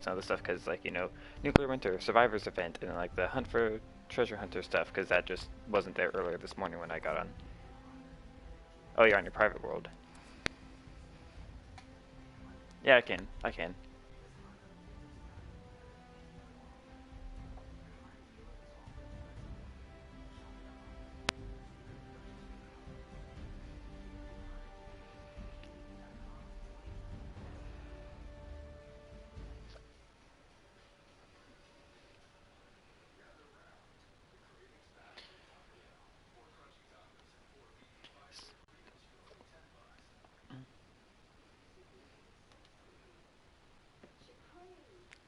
some of the stuff because, like, you know, Nuclear Winter, Survivors Event, and like the Hunt for Treasure Hunter stuff because that just wasn't there earlier this morning when I got on. Oh, you're on your private world. Yeah, I can. I can.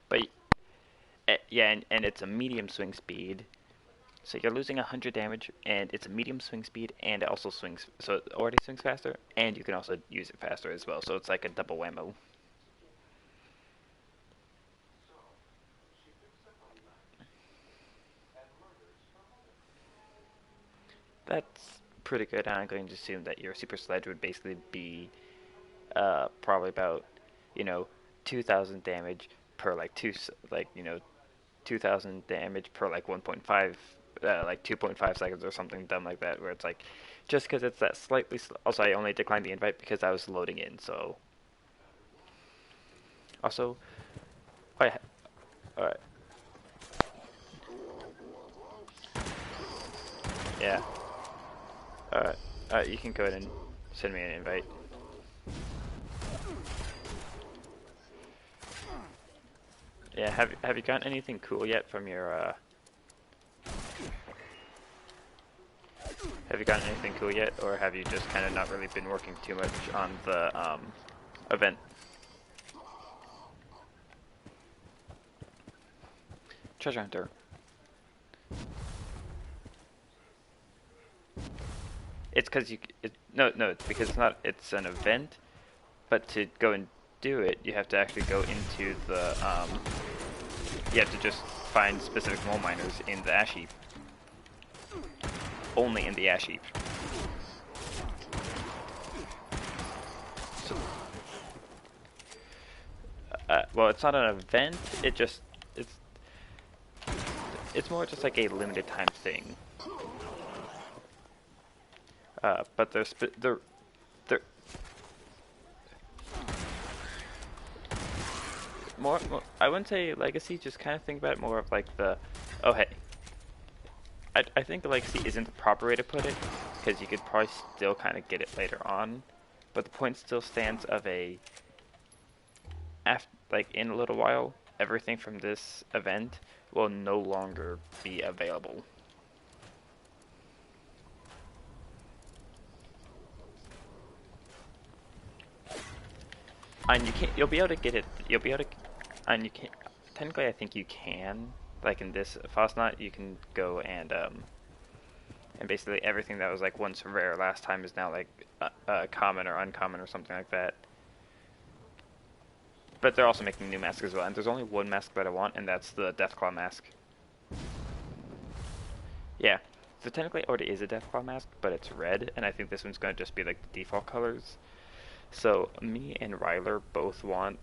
But yeah, and it's a medium swing speed. So you're losing 100 damage, and it's a medium swing speed, and it also swings. So it already swings faster, and you can also use it faster as well. So it's like a double whammo. That's pretty good. I'm going to assume that your super sledge would basically be probably about, you know, 2,000 damage per like 2,000 damage per like 1.5, like 2.5 seconds or something dumb like that. Where it's like, just because it's that slightly. Also, I only declined the invite because I was loading in. So also, oh yeah, all right, yeah, all right. You can go ahead and send me an invite. Yeah, have you gotten anything cool yet from your Have you gotten anything cool yet, or have you just kind of not really been working too much on the event? Treasure Hunter. It's because no, it's because it's not. It's an event, but to go and do it, you have to actually go into the You have to just find specific mole miners in the ash heap. Only in the ash heap. So, well, it's not an event. It's it's more just like a limited time thing. But they're more. I wouldn't say legacy. Just kind of think about it more of like the. Oh hey, I think legacy isn't the proper way to put it because you could probably still kind of get it later on, but the point still stands of a. After like in a little while, everything from this event will no longer be available. And you can't. You'll be able to get it. You'll be able to. And you can't. Technically, I think you can. Like in this Fosnot, you can go and basically everything that was like once rare last time is now like common or uncommon or something like that. But they're also making new masks as well. And there's only one mask that I want, and that's the Deathclaw mask. Yeah. So technically, it already is a Deathclaw mask, but it's red, and I think this one's going to just be like the default colors. So me and Ryler both want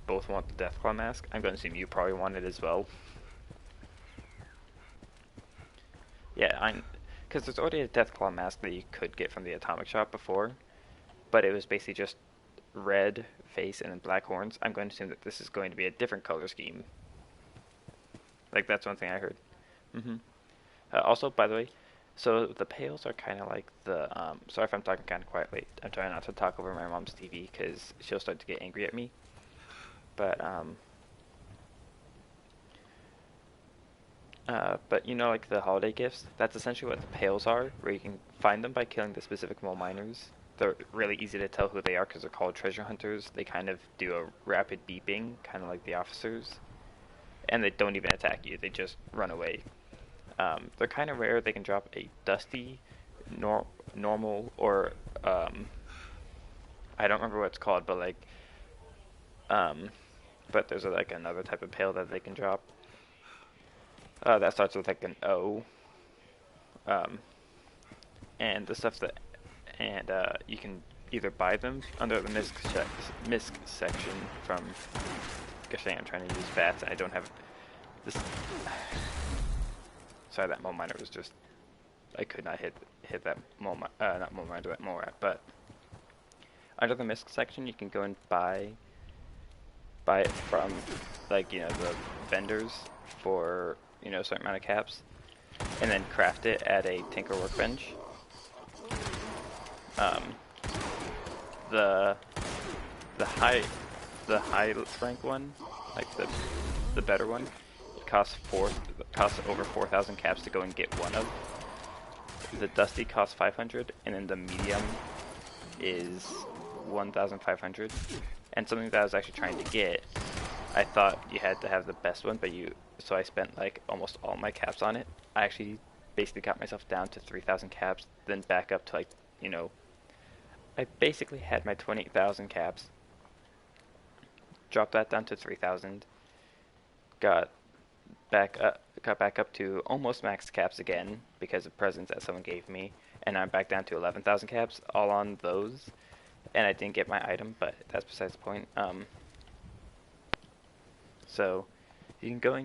the Deathclaw mask. I'm going to assume you probably want it as well. Yeah, I'm because there's already a Deathclaw mask that you could get from the Atomic Shop before, but it was basically just red face and then black horns. I'm going to assume that this is going to be a different color scheme. Like that's one thing I heard. hmm Also, by the way, so the pails are kind of like the. Sorry if I'm talking kind of quietly. I'm trying not to talk over my mom's TV because she'll start to get angry at me. But you know, like the holiday gifts, that's essentially what the pails are, where you can find them by killing the specific mole miners. They're really easy to tell who they are because they're called treasure hunters. They kind of do a rapid beeping, kind of like the officers, and they don't even attack you. They just run away. They're kind of rare. They can drop a dusty, normal, or I don't remember what it's called, but like, um, but there's like another type of pail that they can drop. That starts with like an O. Um, and the stuff that, and you can either buy them under the MISC section from I'm trying to use bats and I don't have this. Sorry, that mole miner was just. I could not hit that mole not mole miner, that mole rat. But under the misc section, you can go and buy it from like the vendors for a certain amount of caps, and then craft it at a Tinker Workbench. The high rank one, like the better one, it costs over 4,000 caps to go and get one of. The Dusty costs 500, and then the medium is 1,500. And something that I was actually trying to get, I thought you had to have the best one, so I spent like almost all my caps on it. I actually basically got myself down to 3,000 caps, then back up to like, I basically had my 20,000 caps, dropped that down to 3,000, got back up to almost max caps again because of presents that someone gave me, and I'm back down to 11,000 caps, all on those, and I didn't get my item, but that's besides the point. So you can go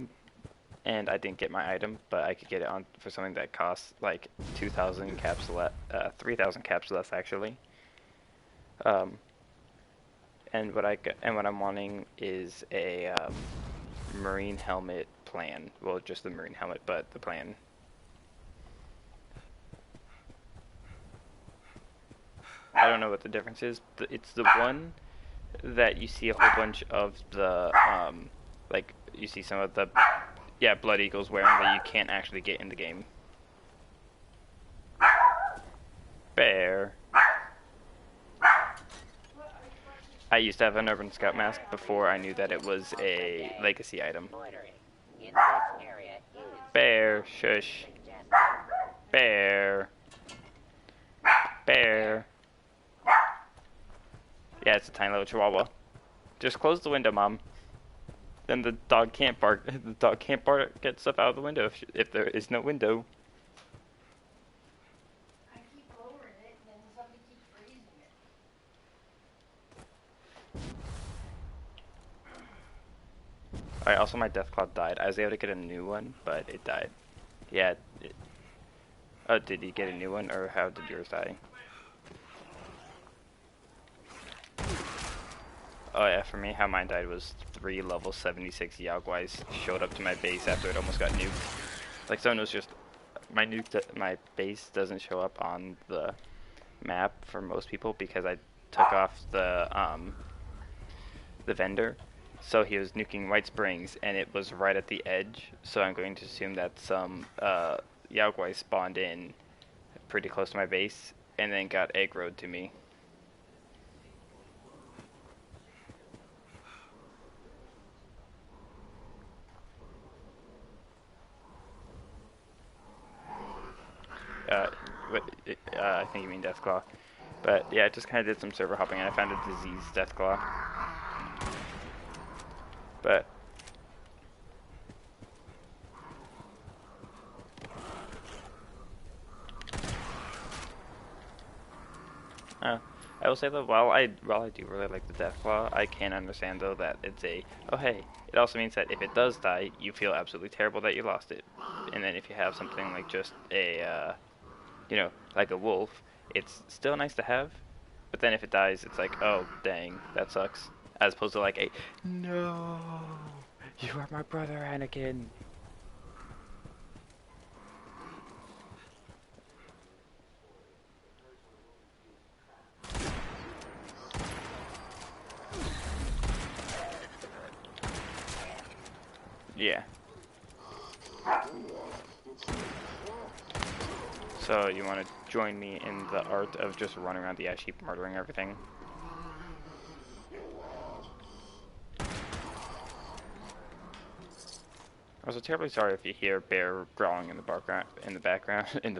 and I didn't get my item, but I could get it on for something that costs like 2,000 caps less, 3,000 caps less actually. And what I'm wanting is a marine helmet plan. Well, just the marine helmet, but the plan. I don't know what the difference is. It's the one that you see a whole bunch of the like you see some of the Blood Eagles wearing that you can't actually get in the game. Bear. I used to have an Urban Scout mask before I knew that it was a legacy item. Bear, shush. Bear. Bear. Yeah, it's a tiny little chihuahua. Just close the window, Mom. Then the dog can't bark. The dog can't bark, get stuff out of the window if there is no window. I keep lowering it, and then somebody keeps raising it. Alright, also my Deathclaw died. I was able to get a new one, but it died. Yeah. Oh, did you get a new one, or how did yours die? Oh yeah, for me, how mine died was 3 level 76 Yaoguais showed up to my base after it almost got nuked. Like someone was just, my base doesn't show up on the map for most people because I took off the vendor. So he was nuking White Springs and it was right at the edge. So I'm going to assume that some Yaoguai spawned in pretty close to my base and then got aggroed to me. I think you mean Deathclaw. But yeah, I just kind of did some server hopping and I found a diseased Deathclaw. But I will say that while I do really like the Deathclaw, I can understand though that it's oh hey, it also means that if it does die, you feel absolutely terrible that you lost it. And then if you have something like just a like a wolf, it's still nice to have, but then if it dies, it's like, oh dang, that sucks. As opposed to like a, no, you are my brother, Anakin. Yeah. So you want to join me in the art of just running around the ash heap murdering everything? I'm also terribly sorry if you hear Bear growling in the background. In the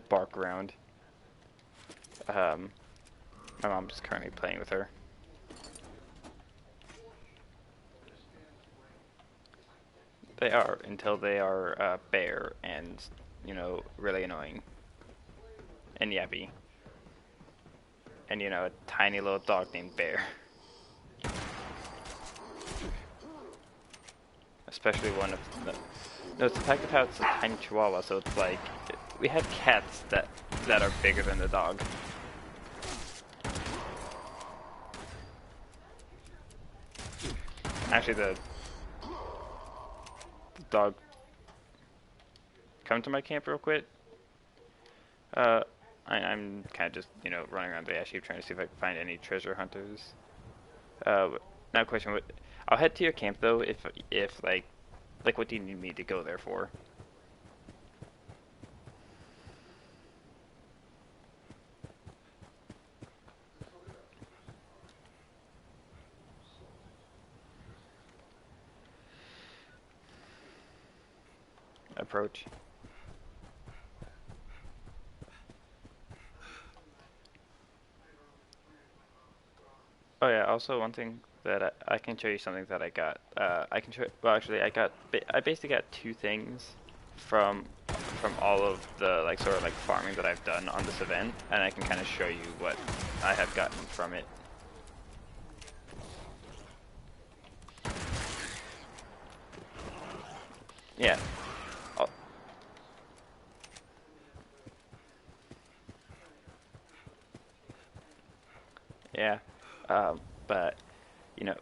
background. My mom's currently playing with her. They are until they are Bear and really annoying and yappy, and a tiny little dog named Bear. especially one of the. No, it's the fact of how it's a tiny chihuahua, so it's like we have cats that are bigger than the dog. Actually, the dog. Come to my camp real quick. Uh, I'm kind of just running around the ash heap trying to see if I can find any treasure hunters. Now question, I'll head to your camp though if like what do you need me to go there for? Approach. Oh yeah. Also, one thing that I can show you something that I got. I can show. Well, actually, I basically got two things from from all of the like sort of like farming that I've done on this event, and I can kind of show you what I have gotten from it. Yeah. Oh, yeah. But you know,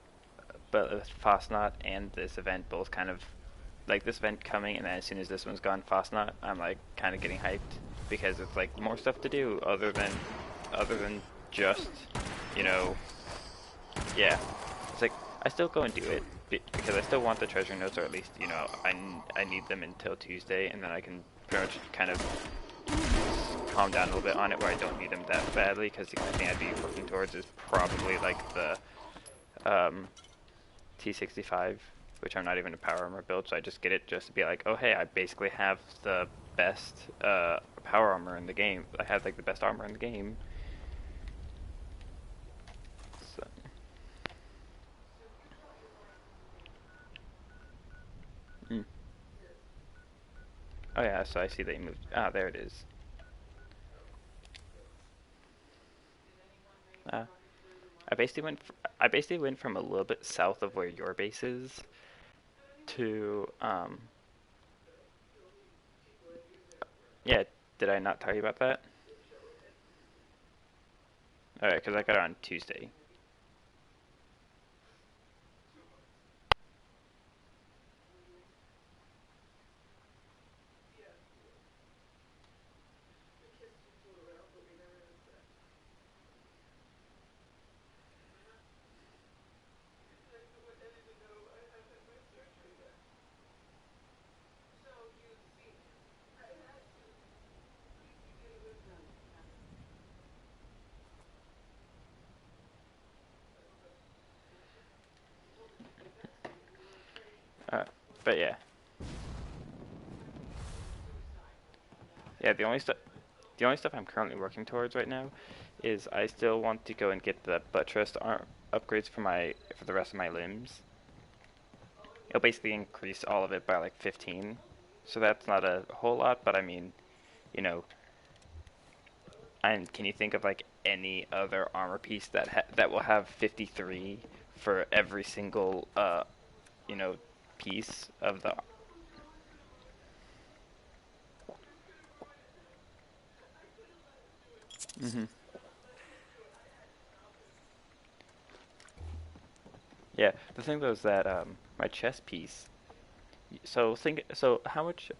but with Fosnot and this event both kind of like this event coming, and then as soon as this one's gone, Fosnot, I'm like kind of getting hyped because it's like more stuff to do other than just you know yeah. It's like I still go and do it because I still want the treasure notes, or at least I need them until Tuesday, and then I can pretty much kind of calm down a little bit on it where I don't need them that badly because the only thing I'd be working towards is probably like the T65, which I'm not even a power armor build, so I just get it just to be like, oh hey, I basically have the best power armor in the game. I have like the best armor in the game. So, mm. Oh yeah, so I see that you moved. Ah, there it is. Uh, I basically went from a little bit south of where your base is to yeah. Did I not tell you about that? Alright, because I got it on Tuesday. Uh, but yeah, yeah. The only stuff I'm currently working towards right now is I still want to go and get the buttress arm upgrades for the rest of my limbs. It'll basically increase all of it by like 15, so that's not a whole lot. But I mean, you know, and can you think of like any other armor piece that will have 53 for every single you know piece of the. Hmm. Yeah, the thing though is that my chest piece. So how much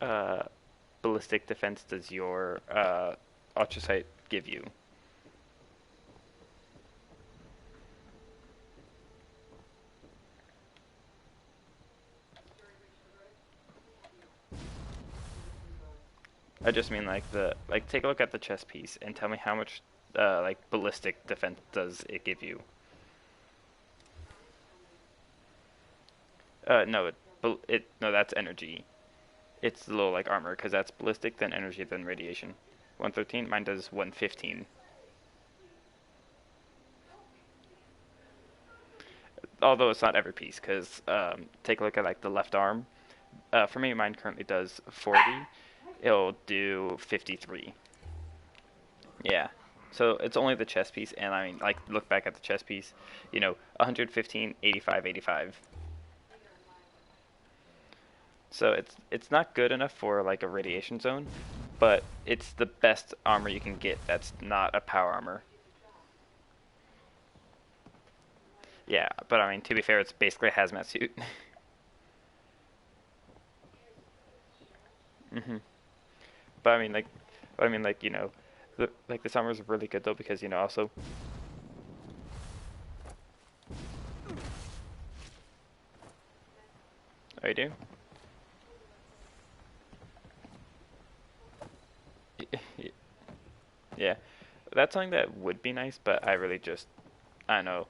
ballistic defense does your ultrasight give you? I just mean like take a look at the chest piece and tell me how much like ballistic defense does it give you? No, no, that's energy. It's a little like armor because that's ballistic, then energy, then radiation. 113. Mine does 115. Although it's not every piece, because take a look at like the left arm. For me, mine currently does 40. It'll do 53. Yeah. So it's only the chest piece, and I mean, like, look back at the chest piece. 115, 85, 85. So it's not good enough for like a radiation zone, but it's the best armor you can get that's not a power armor. Yeah, but I mean to be fair, it's basically a hazmat suit. hmm But I mean like, like this armor is really good though because also. Oh, you do? Yeah, that's something that would be nice, but I really just I don't know.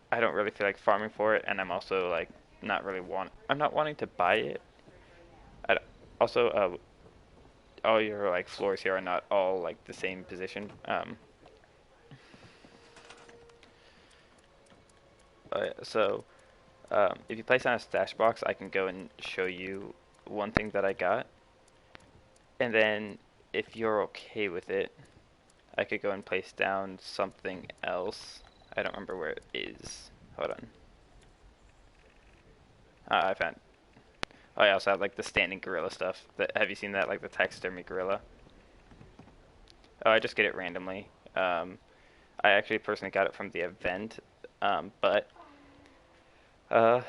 I don't really feel like farming for it, and I'm also like not really want. I'm not wanting to buy it. I d Also, all your like floors here are not all like the same position. So if you place on a stash box, I can go and show you one thing that I got, and then if you're okay with it, I could go and place down something else. I don't remember where it is. Hold on. I found. Oh, I also have like the standing gorilla stuff. Have you seen that? Like the taxidermy gorilla. Oh, I just get it randomly. I actually personally got it from the event, but uh,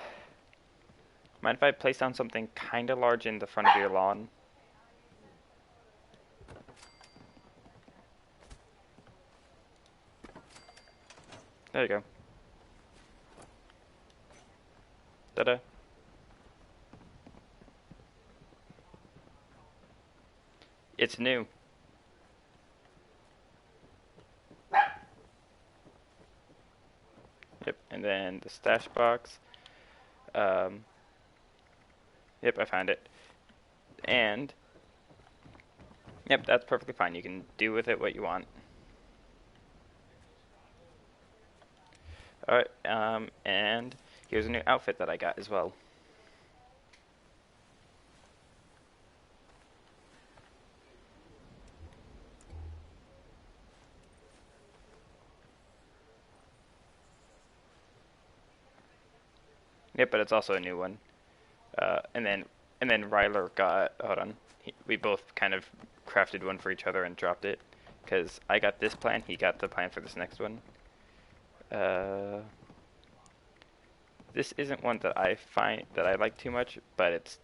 mind if I place down something kind of large in the front of your lawn? There you go. Ta-da. It's new. Yep, and then the stash box. Um, yep, I found it. And yep, that's perfectly fine. You can do with it what you want. All right, and here's a new outfit that I got as well. Yep, but it's also a new one. And then Ryler got. Hold on. We both kind of crafted one for each other and dropped it because I got this plan. He got the plan for this next one. Uh, this isn't one that I find that I like too much, but it's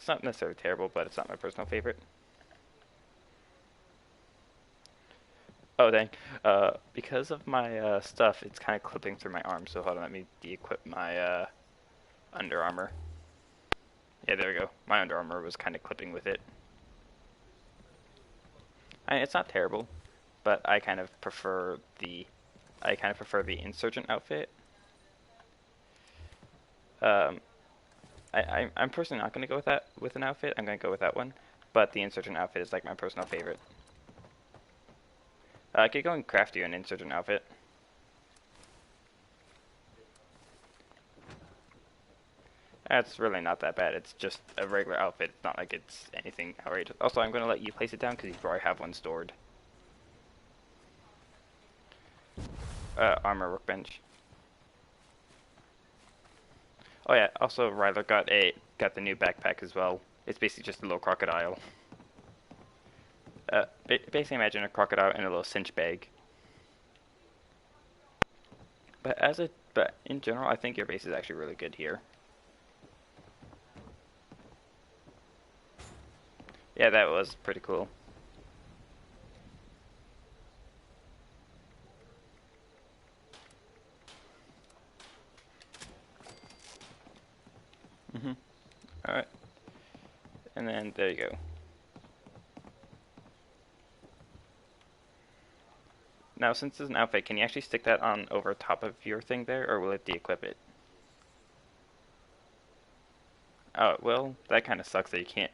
not necessarily terrible, but it's not my personal favorite. Oh dang! Because of my stuff, it's kind of clipping through my arm. So hold on, let me de-equip my Under Armour. Yeah, there we go. My Under Armour was kind of clipping with it. It's not terrible, but I kind of prefer the insurgent outfit. Um, I'm personally not going to go with that with an outfit. I'm going to go with that one, but the insurgent outfit is like my personal favorite. I could go and craft you an insurgent outfit. That's really not that bad. It's just a regular outfit. It's not like it's anything outrageous. Also, I'm going to let you place it down because you probably have one stored. Armor workbench. Oh yeah. Also, Ryler got the new backpack as well. It's basically just a little crocodile. Basically, imagine a crocodile in a little cinch bag. But in general, I think your base is actually really good here. Yeah, that was pretty cool. All right, and then there you go. Now, since it's an outfit, can you actually stick that on over top of your thing there, or will it de-equip it? Oh, well, that kind of sucks that you can't.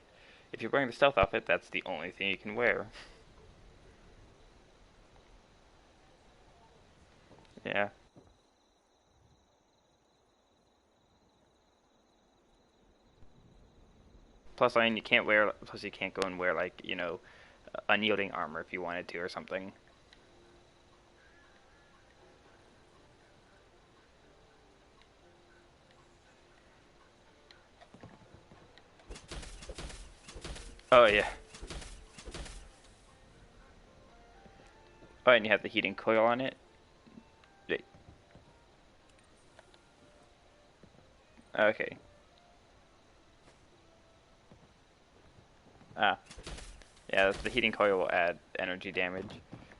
If you're wearing the stealth outfit, that's the only thing you can wear. Yeah. Plus, I mean, you can't wear. Plus, you can't go and wear like unyielding armor if you wanted to or something. Oh yeah. Oh, and you have the heating coil on it. Wait. Okay. Ah. Yeah, the heating coil will add energy damage.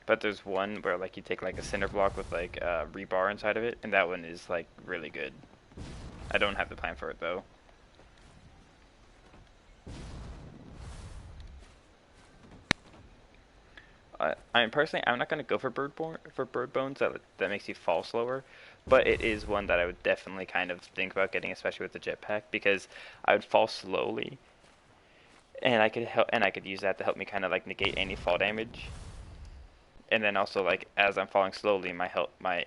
But there's one where like you take like a cinder block with like rebar inside of it, and that one is like really good. I don't have the plan for it though. I mean, personally, I'm not gonna go for bird bones. That makes you fall slower, but it is one that I would definitely kind of think about getting, especially with the jetpack, because I would fall slowly, and I could use that to help me kind of like negate any fall damage. And then also like as I'm falling slowly, my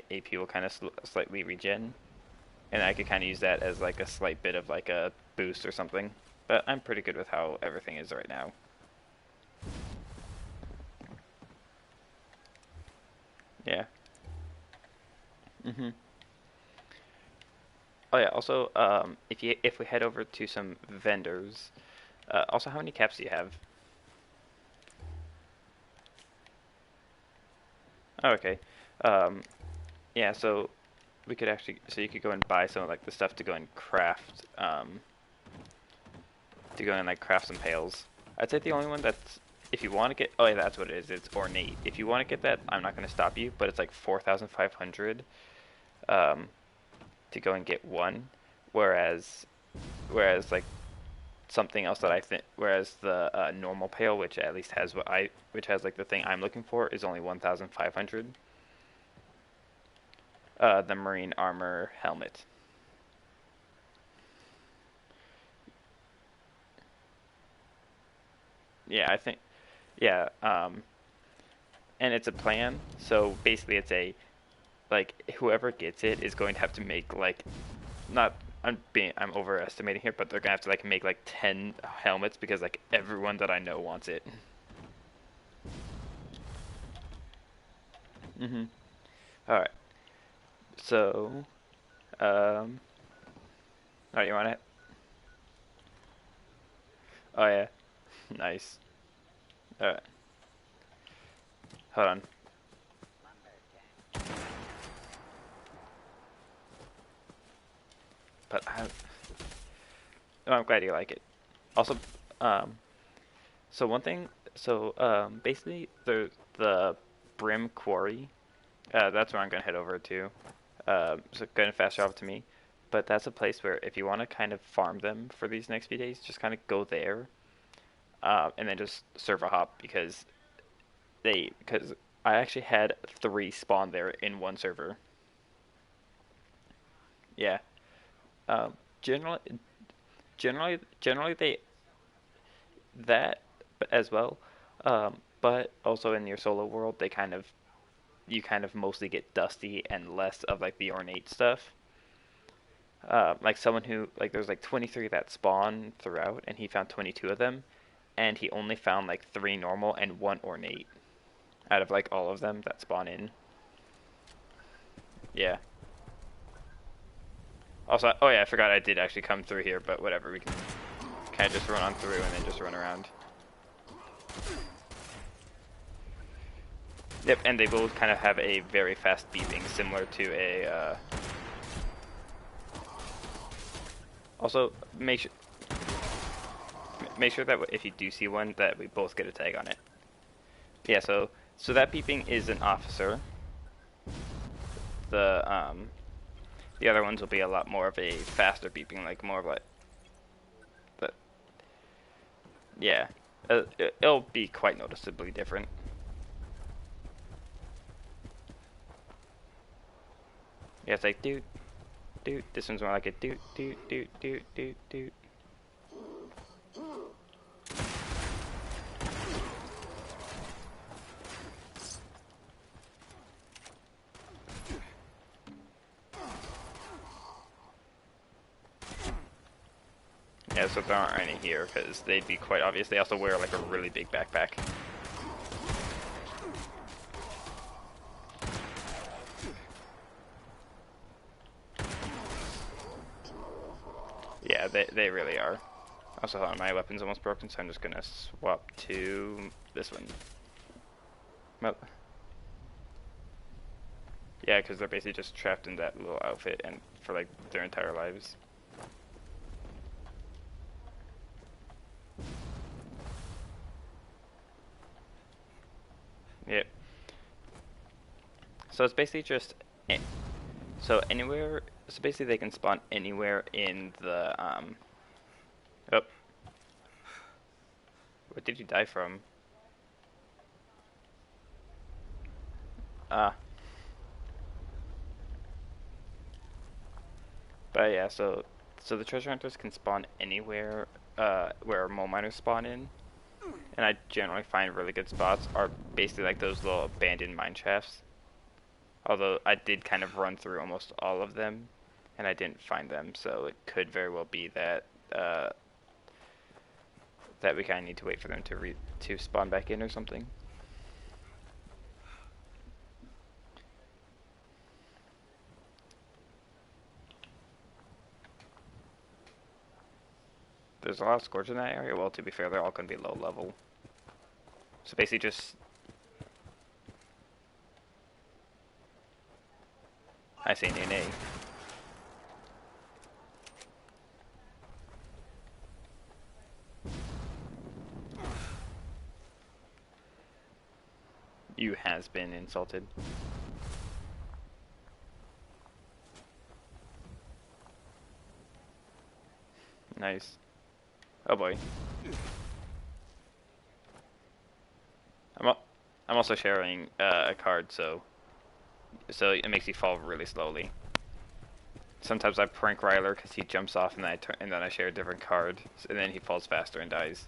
AP will kind of slightly regen, and I could kind of use that as like a slight bit of like a boost or something. But I'm pretty good with how everything is right now. Yeah. Mhm. Oh yeah. Also, if we head over to some vendors, also how many caps do you have? Oh, okay. Um, yeah. So we could actually, so you could go and buy some of like the stuff to go and craft, to go and like craft some pails. I'd say the only one that's, if you want to get, oh yeah, that's what it is. It's ornate. If you want to get that, I'm not going to stop you, but it's like 4,500, um, to go and get one, whereas like something else that I think, whereas the normal pail, which at least has which has like the thing I'm looking for, is only 1,500. The marine armor helmet. Yeah, I think, yeah, and it's a plan. So basically, it's a like whoever gets it is going to have to make like, not, I'm overestimating here, but they're gonna have to like make like 10 helmets because like everyone that I know wants it. Mhm. All right. So, all right, you want it? Oh yeah. Nice. All right. Hold on. But oh, I'm glad you like it. Also, um, so one thing, so basically the Brim Quarry, that's where I'm gonna head over to. So gonna fast travel to me, but that's a place where if you want to kind of farm them for these next few days, just kind of go there, and then just server hop because I actually had three spawn there in one server. Yeah. Um, generally, generally they that as well, but also in your solo world, they kind of you kind of mostly get dusty and less of like the ornate stuff. Like someone who like there's like 23 that spawn throughout, and he found 22 of them, and he only found like three normal and one ornate out of like all of them that spawn in. Yeah. Also, oh yeah, I forgot I did actually come through here, but whatever, we can kind of just run on through and then just run around. Yep, and they both kind of have a very fast beeping, similar to a. Also, make sure that if you do see one, that we both get a tag on it. Yeah, so that beeping is an officer. The other ones will be a lot more of a faster beeping, like more of like, but yeah, it'll be quite noticeably different. Yeah, it's like doot doot. This one's more like a doot doot doot doot doot doot. Yeah, so there aren't any here because they'd be quite obvious. They also wear like a really big backpack. Yeah, they really are. Also, hold on, my weapon's almost broken, so I'm just gonna swap to this one. Well, yeah, because they're basically just trapped in that little outfit and for like their entire lives. Yep. So it's basically just so anywhere. So basically, they can spawn anywhere in the Oh, what did you die from? Ah, but yeah. So the treasure hunters can spawn anywhere where mole miners spawn in, and I generally find really good spots are basically like those little abandoned mine shafts. Although I did kind of run through almost all of them, and I didn't find them, so it could very well be that that we kind of need to wait for them to spawn back in or something. There's a lot of scourge in that area. Well, to be fair, they're all going to be low level. So basically, just I say nay. You has been insulted. Nice. Oh boy. I'm I'm also sharing a card, so it makes you fall really slowly. Sometimes I prank Ryler because he jumps off and then I share a different card, and then he falls faster and dies.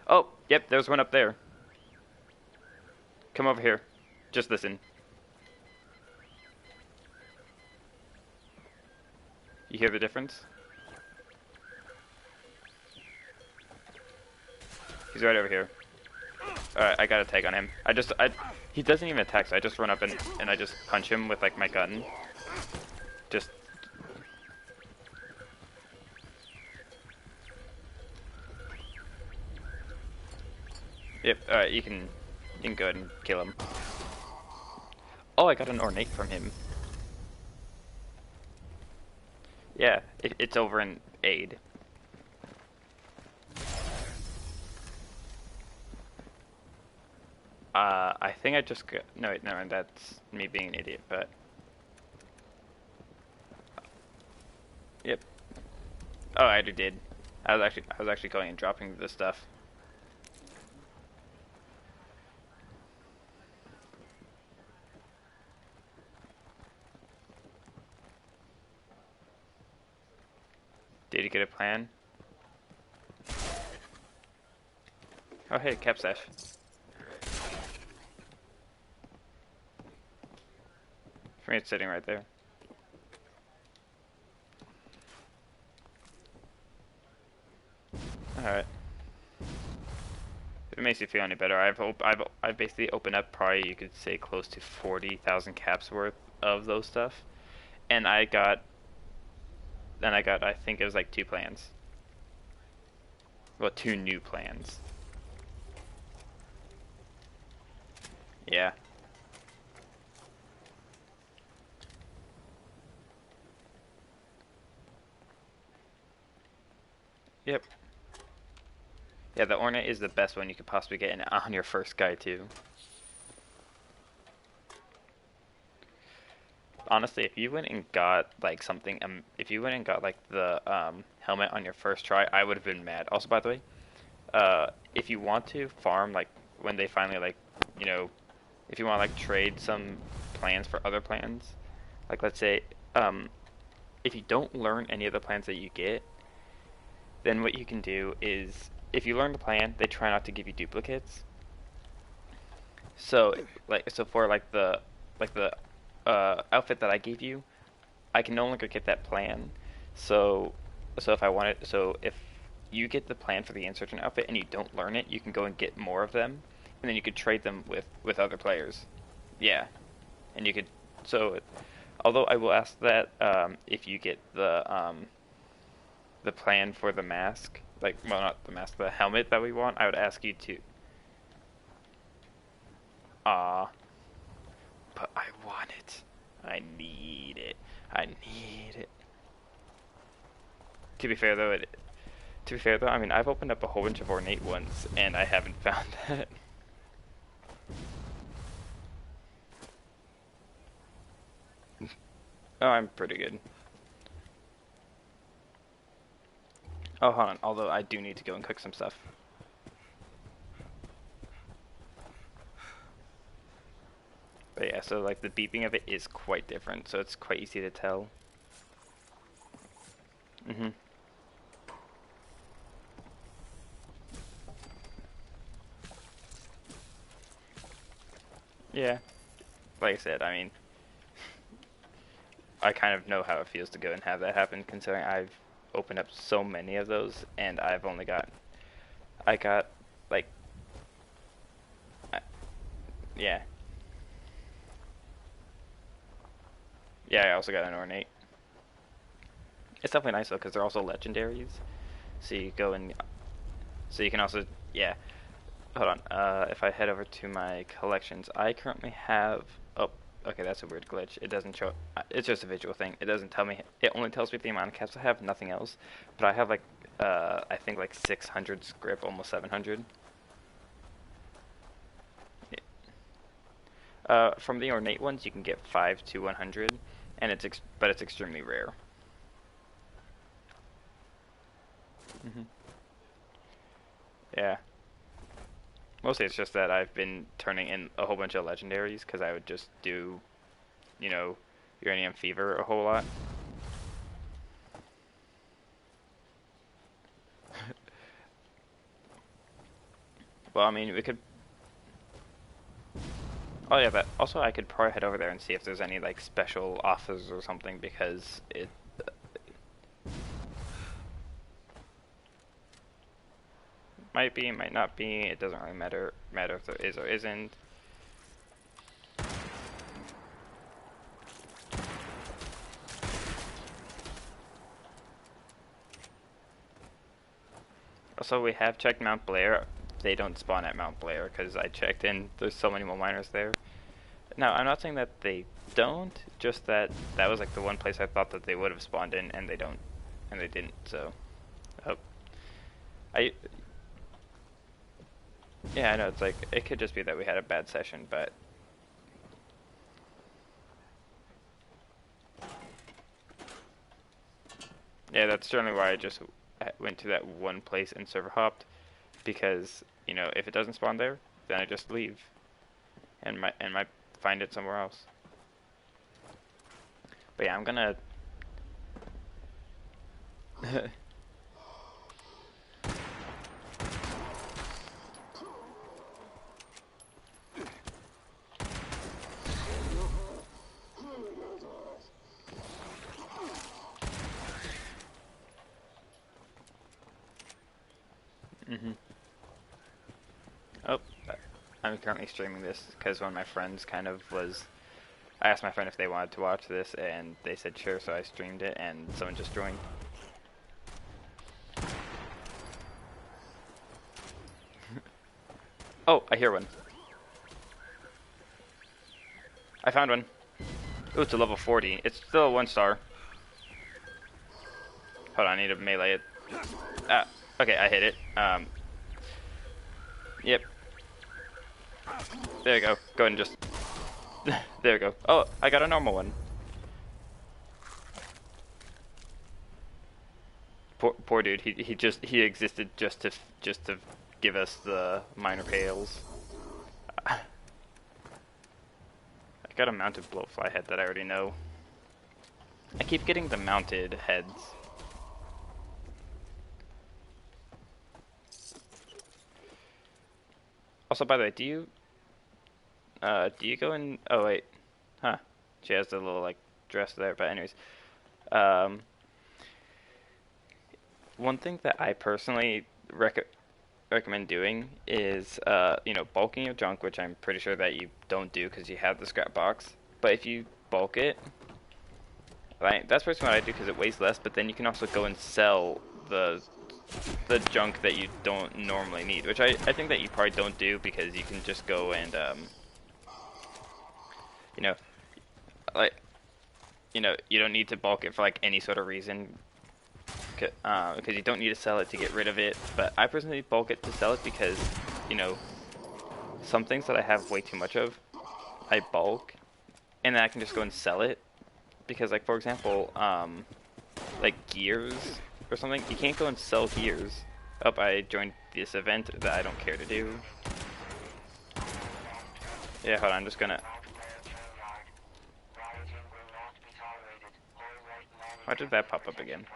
Oh, yep, there's one up there. Come over here. Just listen. You hear the difference? He's right over here. Alright, I got a tag on him. He doesn't even attack, so I just run up and I just punch him with like my gun. Just. Yep, alright, you can go ahead and kill him. Oh, I got an ornate from him. Yeah, it's over in aid. I think I just got, no wait, no, that's me being an idiot, but yep. Oh, I already did. I was actually going and dropping the stuff. Did you get a plan? Oh hey, Capsash. For me, it's sitting right there. Alright. If it makes you feel any better, I've basically opened up probably you could say close to 40,000 caps worth of those stuff, and I got I think it was like 2 plans. Well, 2 new plans. Yeah. Yep. Yeah, the Ornate is the best one you could possibly get on your first guy too. Honestly, if you went and got like something, if you went and got like the helmet on your first try, I would have been mad. Also, by the way, if you want to farm like when they finally like, you know, if you want to like trade some plans for other plans, like let's say, if you don't learn any of the plans that you get, then what you can do is if you learn the plan, they try not to give you duplicates. So so for like the outfit that I gave you, I can no longer get that plan. So if you get the plan for the insurgent outfit and you don't learn it, you can go and get more of them, and then you could trade them with other players. Yeah, and you could So, although I will ask that if you get the plan for the mask, like, well, not the mask, the helmet that we want, I would ask you to. Ah, but I want it. I need it. I need it. To be fair though, I mean, I've opened up a whole bunch of ornate ones, and I haven't found that. Oh, I'm pretty good. Oh, hold on. Although I do need to go and cook some stuff. But yeah, so like the beeping of it is quite different, so it's quite easy to tell. Mhm. Yeah. Like I said, I mean, I kind of know how it feels to go and have that happen, considering I've opened up so many of those, and I got like, I, yeah, yeah. I also got an ornate. It's definitely nice though, because they're also legendaries. So you go and, so you can also, yeah. Hold on. If I head over to my collections, I currently have. Oh, okay, that's a weird glitch. It doesn't show. It's just a visual thing. It doesn't tell me. It only tells me the amount of caps I have, nothing else. But I have like, I think like 600 script, almost 700. From the ornate ones, you can get 5 to 100, and but it's extremely rare. Hmm. Yeah. Mostly it's just that I've been turning in a whole bunch of legendaries because I would just do, you know, Uranium Fever a whole lot. Well, I mean, we could. Oh yeah, but also I could probably head over there and see if there's any like special offers or something because it might be, might not be. It doesn't really matter if there is or isn't. Also, we have checked Mount Blair. They don't spawn at Mount Blair because I checked and there's so many more miners there. Now, I'm not saying that they don't, just that that was like the one place I thought that they would have spawned in, and they don't, and they didn't. So, oh, I yeah, I know it's like it could just be that we had a bad session, but yeah, that's certainly why I just went to that one place and server hopped because if it doesn't spawn there, then I just leave and might find it somewhere else. But yeah, I'm gonna. Hmm. Oh, I'm currently streaming this because one of my friends kind of was. I asked my friend if they wanted to watch this, and they said sure, so I streamed it, and someone just joined. Oh, I hear one. I found one. Ooh, it's a level 40. It's still a 1 star. Hold on, I need to melee it. Ah, okay, I hit it. Yep. There you go. Go ahead and just. There we go. Oh, I got a normal one. Poor dude. He existed just to give us the minor pails. I got a mounted blowfly head that I already know. I keep getting the mounted heads. Also, by the way, do you go in? Oh wait, huh? She has the little like dress there. But anyways, um, one thing that I personally recommend doing is bulking your junk, which I'm pretty sure that you don't do because you have the scrap box. But if you bulk it. Right, that's personally what I do because it weighs less. But then you can also go and sell the junk that you don't normally need, which I think that you probably don't do because you can just go and you know, like, you don't need to bulk it for like any sort of reason, because you don't need to sell it to get rid of it. But I personally bulk it to sell it because, you know, some things that I have way too much of, I bulk, and then I can just go and sell it. Because, like, for example, like gears or something, you can't go and sell gears. Oh, I joined this event that I don't care to do. Yeah, hold on, I'm just gonna... Why did that pop up again?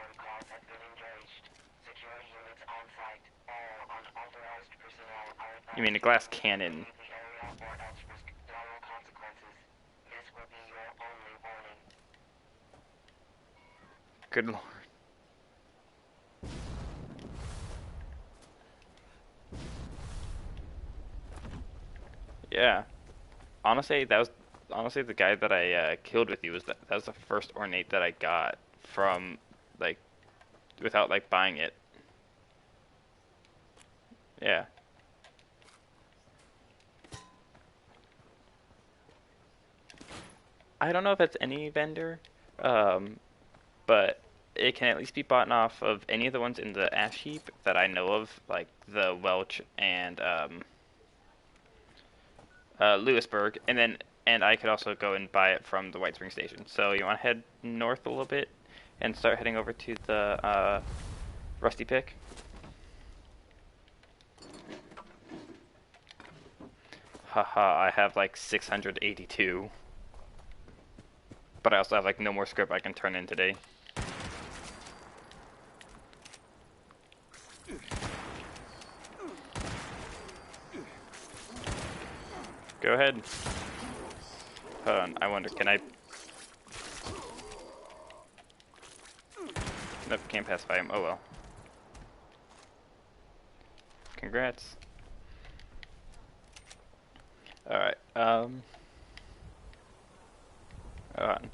You mean a glass cannon? Good lord. Yeah. Honestly, the guy that I killed with you that was the first ornate that I got from, like, without like buying it. Yeah. I don't know if it's any vendor, um, but it can at least be bought off of any of the ones in the ash heap that I know of, like the Welch and Lewisburg, and I could also go and buy it from the White Spring Station. So you want to head north a little bit and start heading over to the Rusty Pick. Haha, I have like 682. But I also have like no more script I can turn in today. Go ahead. Hold on, I wonder, can I... Nope, can't pacify him. Oh well. Congrats. Alright, hold on.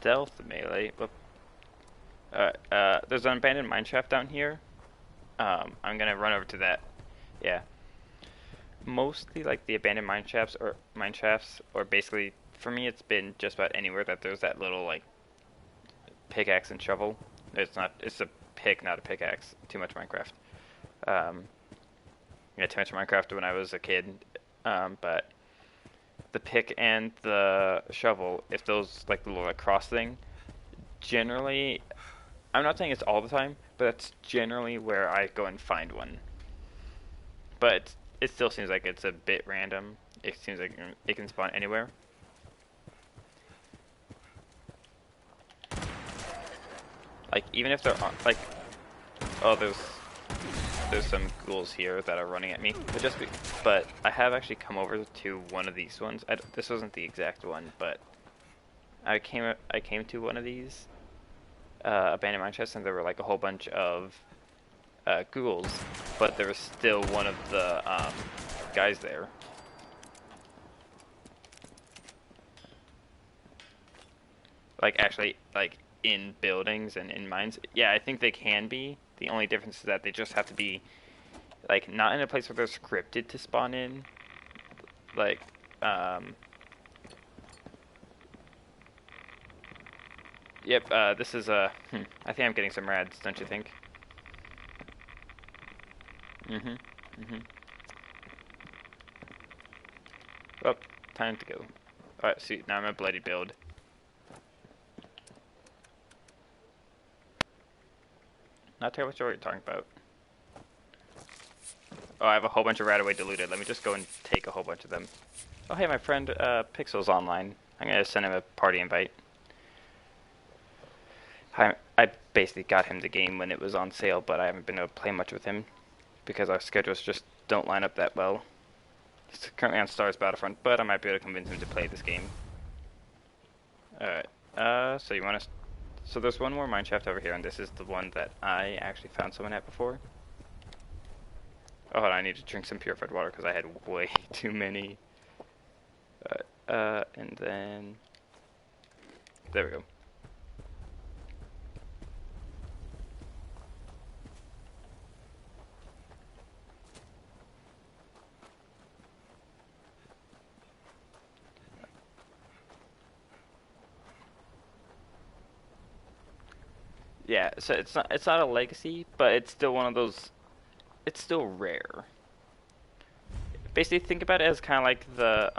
Stealth melee. Whoop. Alright, there's an abandoned mineshaft down here. I'm gonna run over to that. Yeah. Mostly, like, the abandoned mineshafts, or basically, for me, it's been just about anywhere that there's that little, like, pickaxe and shovel. It's a pick, not a pickaxe. Too much Minecraft. Um, yeah, too much Minecraft when I was a kid. But the pick and the shovel, if those, like, the little, like, cross thing, generally, I'm not saying it's all the time, but that's generally where I go and find one. But it still seems like it's a bit random. It seems like it can spawn anywhere. Like, even if they're like, oh, there's some ghouls here that are running at me. But I have actually come over to one of these ones. This wasn't the exact one, but I came to one of these abandoned mine chests, and there were like a whole bunch of ghouls, but there was still one of the guys there. Like, actually, like, in buildings and in mines. Yeah, I think they can be. The only difference is that they just have to be, like, not in a place where they're scripted to spawn in. Like, yep, this is, I think I'm getting some rads, don't you think? Oh, time to go. Alright, see, now I'm a bloody build. Not terribly sure what you're talking about. Oh, I have a whole bunch of Radaway diluted. Let me just go and take a whole bunch of them. Oh, hey, my friend Pixel's online. I'm gonna send him a party invite. I basically got him the game when it was on sale, but I haven't been able to play much with him because our schedules just don't line up that well. He's currently on Stars Battlefront, but I might be able to convince him to play this game. Alright, so you want to... So there's one more mineshaft over here, and this is the one that I actually found someone at before. Oh, hold on, I need to drink some purified water because I had way too many. And then there we go. Yeah, so it's not a legacy, but it's still one of those. It's still rare. Basically, think about it as kind of like the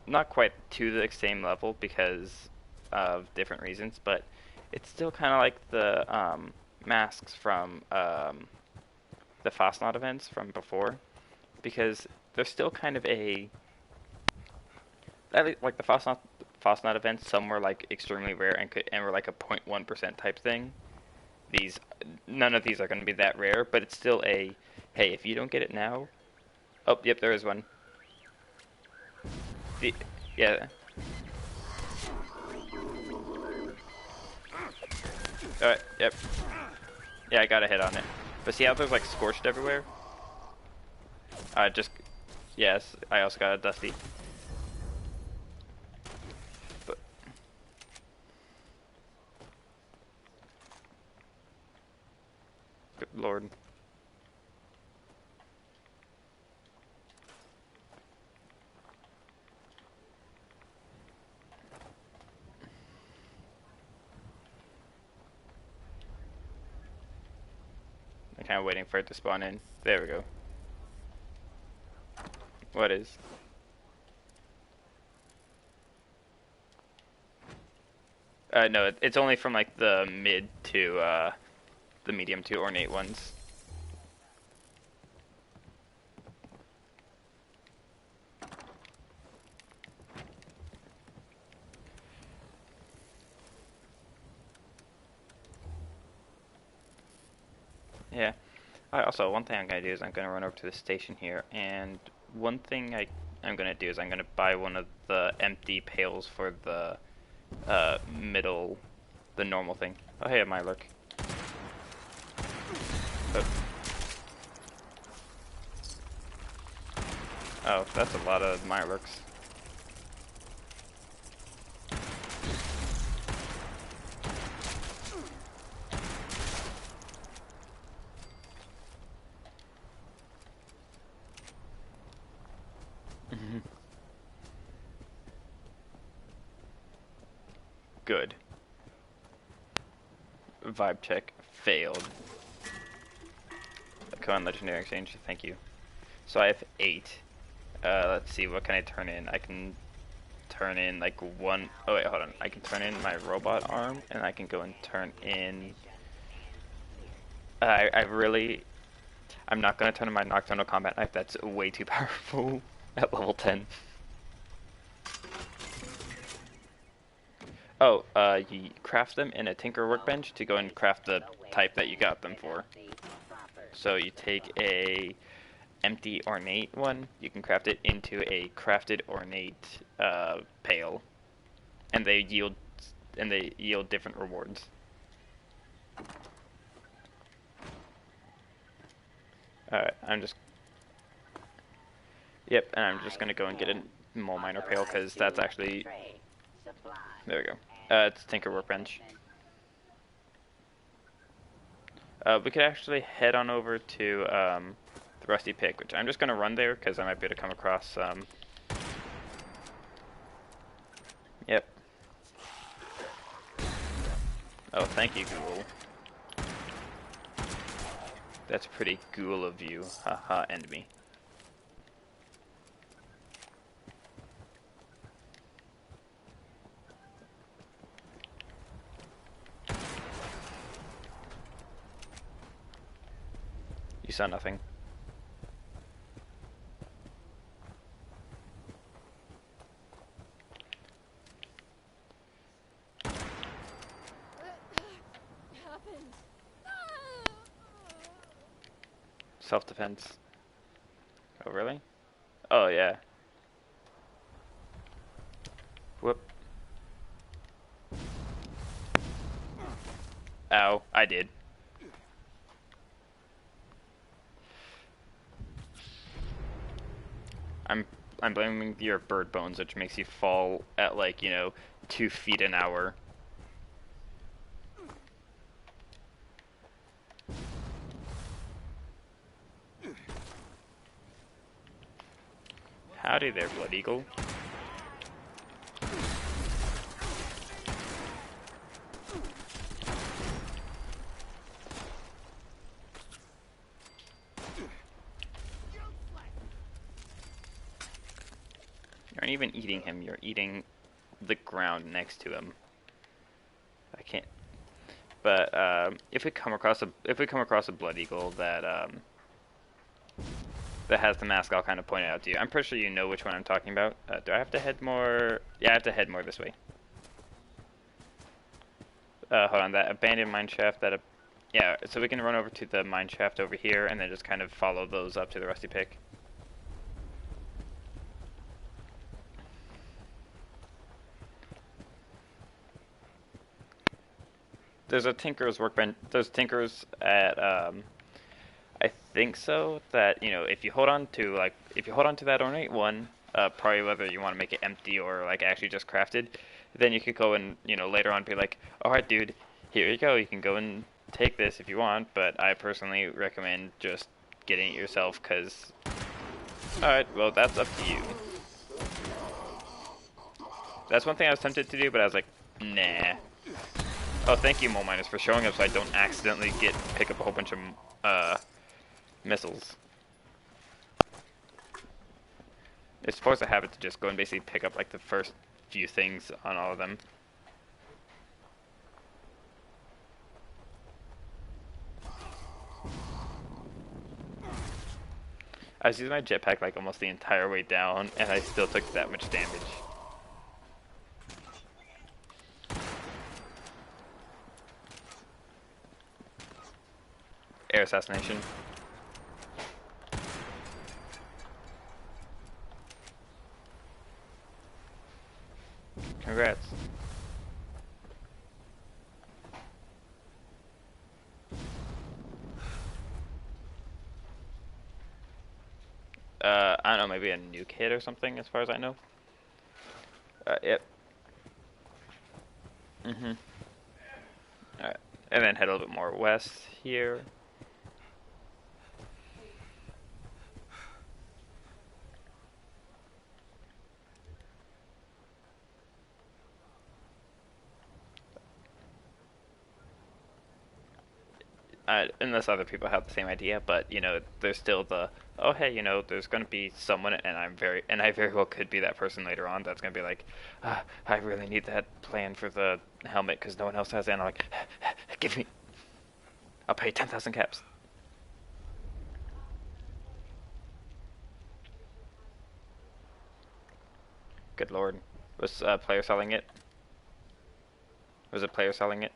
not quite to the same level because of different reasons, but it's still kind of like the masks from the Fastnaut events from before, because they're still kind of a like the Fastnaut events. Some were like extremely rare and were like a 0.1% type thing. These None of these are going to be that rare, but it's still a hey, if you don't get it now. Oh, yep, there is one. The Yeah. Alright, yep. Yeah, I got a hit on it. But see how there's like scorched everywhere? Just yes, I also got a dusty. But good lord. I'm kind of waiting for it to spawn in. There we go. What is? No, it's only from like the mid to the medium to ornate ones. Yeah. Alright, also, one thing I'm going to do is I'm going to run over to the station here, and one thing I'm going to do is I'm going to buy one of the empty pails for the middle, the normal thing. Oh, hey, my lurk. Oh. Oh, that's a lot of Mirelurks. Good. Vibe check failed. Come on, Legendary Exchange, thank you. So I have 8. Let's see, what can I turn in? I can turn in like one. Oh wait, hold on. I can turn in my robot arm, and I can go and turn in. I'm not gonna turn in my Nocturnal Combat Knife. That's way too powerful at level 10. Oh, you craft them in a Tinker Workbench to go and craft the type that you got them for. So you take a empty ornate one, you can craft it into a crafted ornate pail, and they yield different rewards. Alright, Yep, and I'm just gonna go and get a mole miner pail because that's actually. There we go. It's Tinker Workbench. We could actually head on over to the Rusty Pick, which I'm just gonna run there because I might be able to come across. Yep. Oh, thank you, Ghoul. That's pretty ghoul of you. Haha, end me. You saw nothing. Self-defense. Oh, really? Oh, yeah. Whoop. Ow, I did. I'm blaming your bird bones, which makes you fall at like 2 feet an hour. Howdy there, Blood Eagle. You aren't even eating him, you're eating the ground next to him. I can't. But if we come across a Blood Eagle that that has the mask, I'll kind of point it out to you. I'm pretty sure you know which one I'm talking about. Do I have to head more? Yeah, I have to head more this way. Hold on, that abandoned mine shaft. Yeah, so we can run over to the mine shaft over here, and then just kind of follow those up to the Rusty Pick. There's a Tinker's workbench. There's Tinkers at I think so. That if you hold on to that ornate one, probably whether you want to make it empty or like actually just crafted, then you could go and later on be like, all right, dude, here you go. You can go and take this if you want, but I personally recommend just getting it yourself, because all right, well, that's up to you. That's one thing I was tempted to do, but I was like, nah. Oh, thank you, Mole Miners, for showing up so I don't accidentally pick up a whole bunch of missiles. It's supposed to have it to just go and basically pick up like the first few things on all of them. I was using my jetpack like almost the entire way down, and I still took that much damage. Air assassination. Congrats. I don't know, maybe a nuke hit or something, as far as I know. Yep. Alright. And then head a little bit more west here. Unless other people have the same idea, but there's still the, oh hey, there's gonna be someone, and I very well could be that person later on that's gonna be like, I really need that plan for the helmet because no one else has it, and I'm like, give me, I'll pay 10,000 caps. Good lord, was player selling it? Was a player selling it?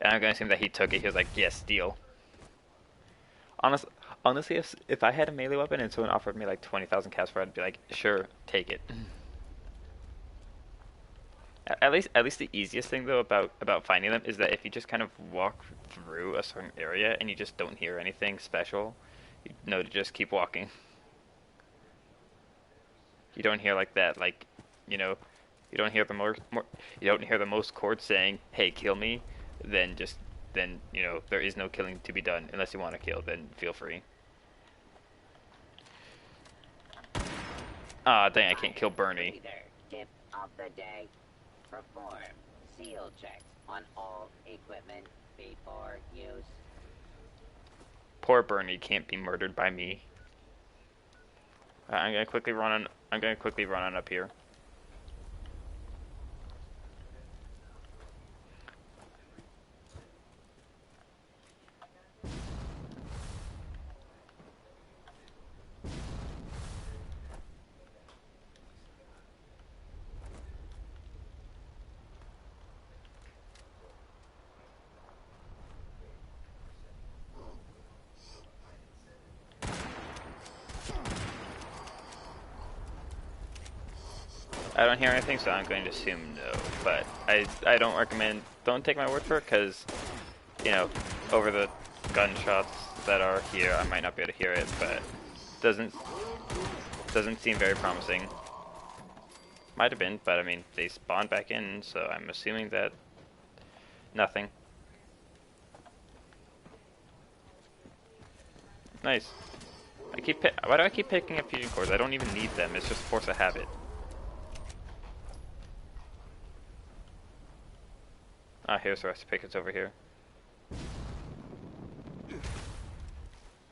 And I'm gonna assume that he took it. He was like, yes, deal. Honestly, if I had a melee weapon and someone offered me like 20,000 caps for it, I'd be like, sure, take it. At least the easiest thing though about finding them is that if you just kind of walk through a certain area and you just don't hear anything special, you know to just keep walking. You don't hear like that, like, you don't hear you don't hear the most chords saying, "Hey, kill me." Then there is no killing to be done unless you want to kill. Then feel free. Ah, dang! I can't kill Bernie. Tip of the day: perform seal checks on all equipment before use. Poor Bernie can't be murdered by me. I'm gonna quickly run on up here. I don't hear anything, so I'm going to assume no. but I don't recommend. Don't take my word for it, because you know, over the gunshots that are here, I might not be able to hear it, but doesn't doesn't seem very promising. Might have been, but I mean, they spawned back in, so I'm assuming that nothing. Nice. Why do I keep picking up fusion cores? I don't even need them. It's just force of habit. Ah, here's the rest of pickets over here.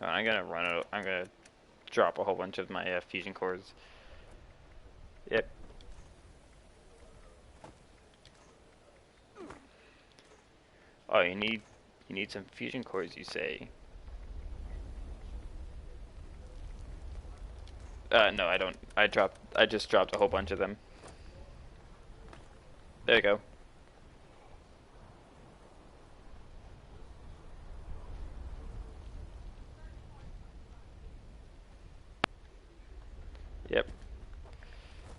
Oh, I'm gonna run out. I'm gonna drop a whole bunch of my fusion cores. Yep. Oh, you need some fusion cores, you say? No, I don't. I just dropped a whole bunch of them. There you go. Yep.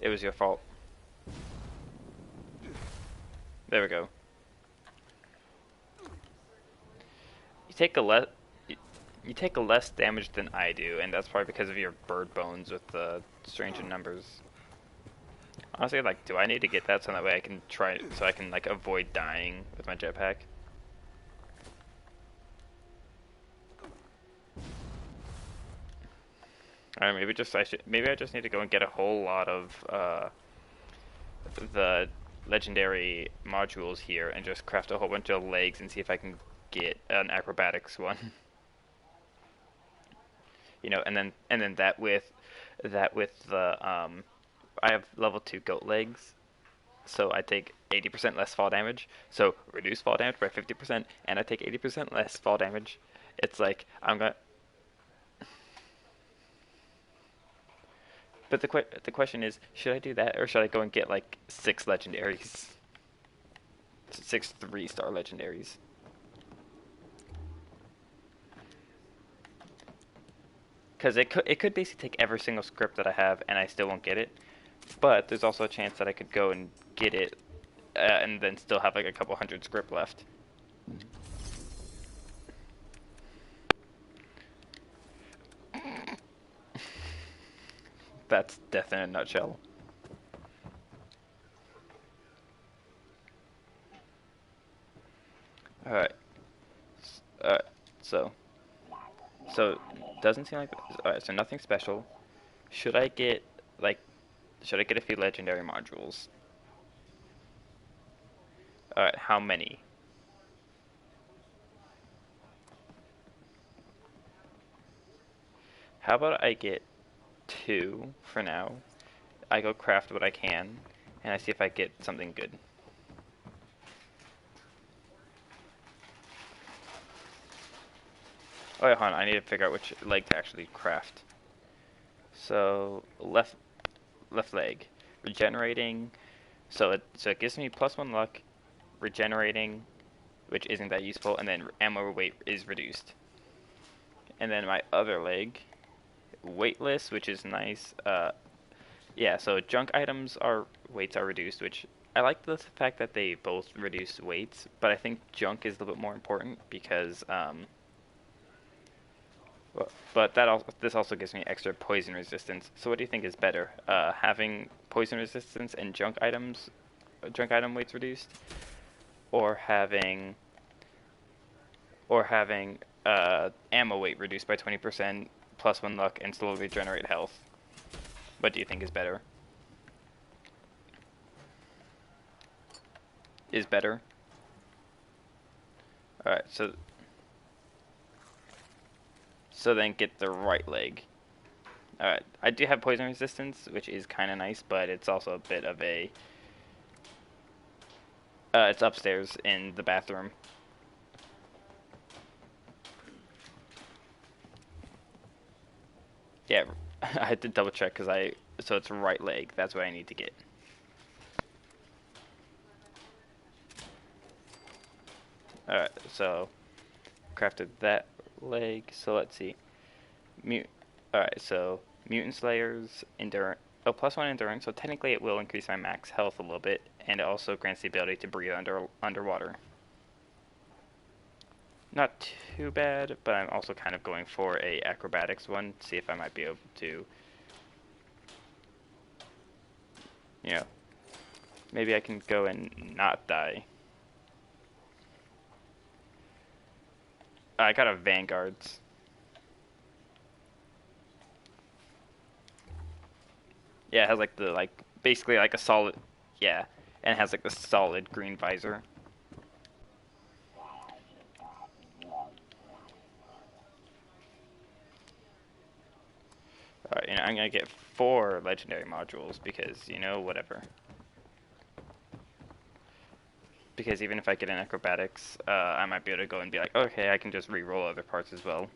It was your fault. There we go. You take a less you take a less damage than I do, and that's probably because of your bird bones with the strange in numbers. Honestly, like, do I need to get that so that way I can so I can like avoid dying with my jetpack? Alright, maybe I just need to go and get a whole lot of the legendary modules here and just craft a whole bunch of legs and see if I can get an acrobatics one. You know, and then that with the I have level 2 goat legs, so I take 80% less fall damage. So reduce fall damage by 50%, and I take 80% less fall damage. It's like I'm gonna. But the question is, should I do that or should I go and get like 6 legendaries, 6 3-star legendaries? Because it could basically take every single script that I have and I still won't get it. But there's also a chance that I could go and get it and then still have like a couple hundred script left. That's death in a nutshell. Alright. Alright, so doesn't seem like alright, so nothing special. Should I get like should I get a few legendary modules? Alright, how many? How about I get 2 for now? I go craft what I can, and I see if I get something good. Oh yeah, hold on, I need to figure out which leg to actually craft. So left leg, regenerating. So it gives me +1 luck, regenerating, which isn't that useful, and then ammo weight is reduced. And then my other leg, weightless, which is nice. Yeah, so junk items weights are reduced, which I like the fact that they both reduce weights, but I think junk is a little bit more important because but this also gives me extra poison resistance. So what do you think is better? Having poison resistance and junk item weights reduced, or having ammo weight reduced by 20%, +1 luck, and slowly regenerate health? What do you think is better? Is better? Alright, so then get the right leg. Alright, I do have poison resistance, which is kind of nice, but it's also a bit of a... it's upstairs in the bathroom. Yeah, I had to double check because so it's right leg. That's what I need to get. Alright, so crafted that leg. So let's see. Alright, so Mutant Slayers, Endurance. Oh, +1 Endurance. So technically it will increase my max health a little bit. and it also grants the ability to breathe underwater. Not too bad, but I'm also kind of going for a acrobatics one, see if I might be able to, you know, maybe I can go and not die. I got a Vanguards. Yeah, it has like the basically like a solid, yeah, and it has like the solid green visor. Alright, I'm gonna get 4 legendary modules because, whatever. Because even if I get an acrobatics, I might be able to go and be like, okay, I can just re-roll other parts as well.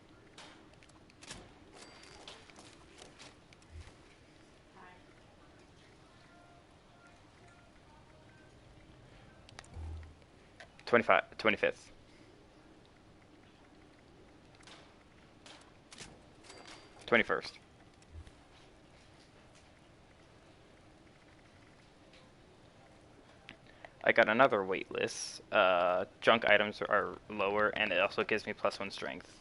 '25, 25th. '21st. I got another wait list. Junk items are lower, and it also gives me +1 strength.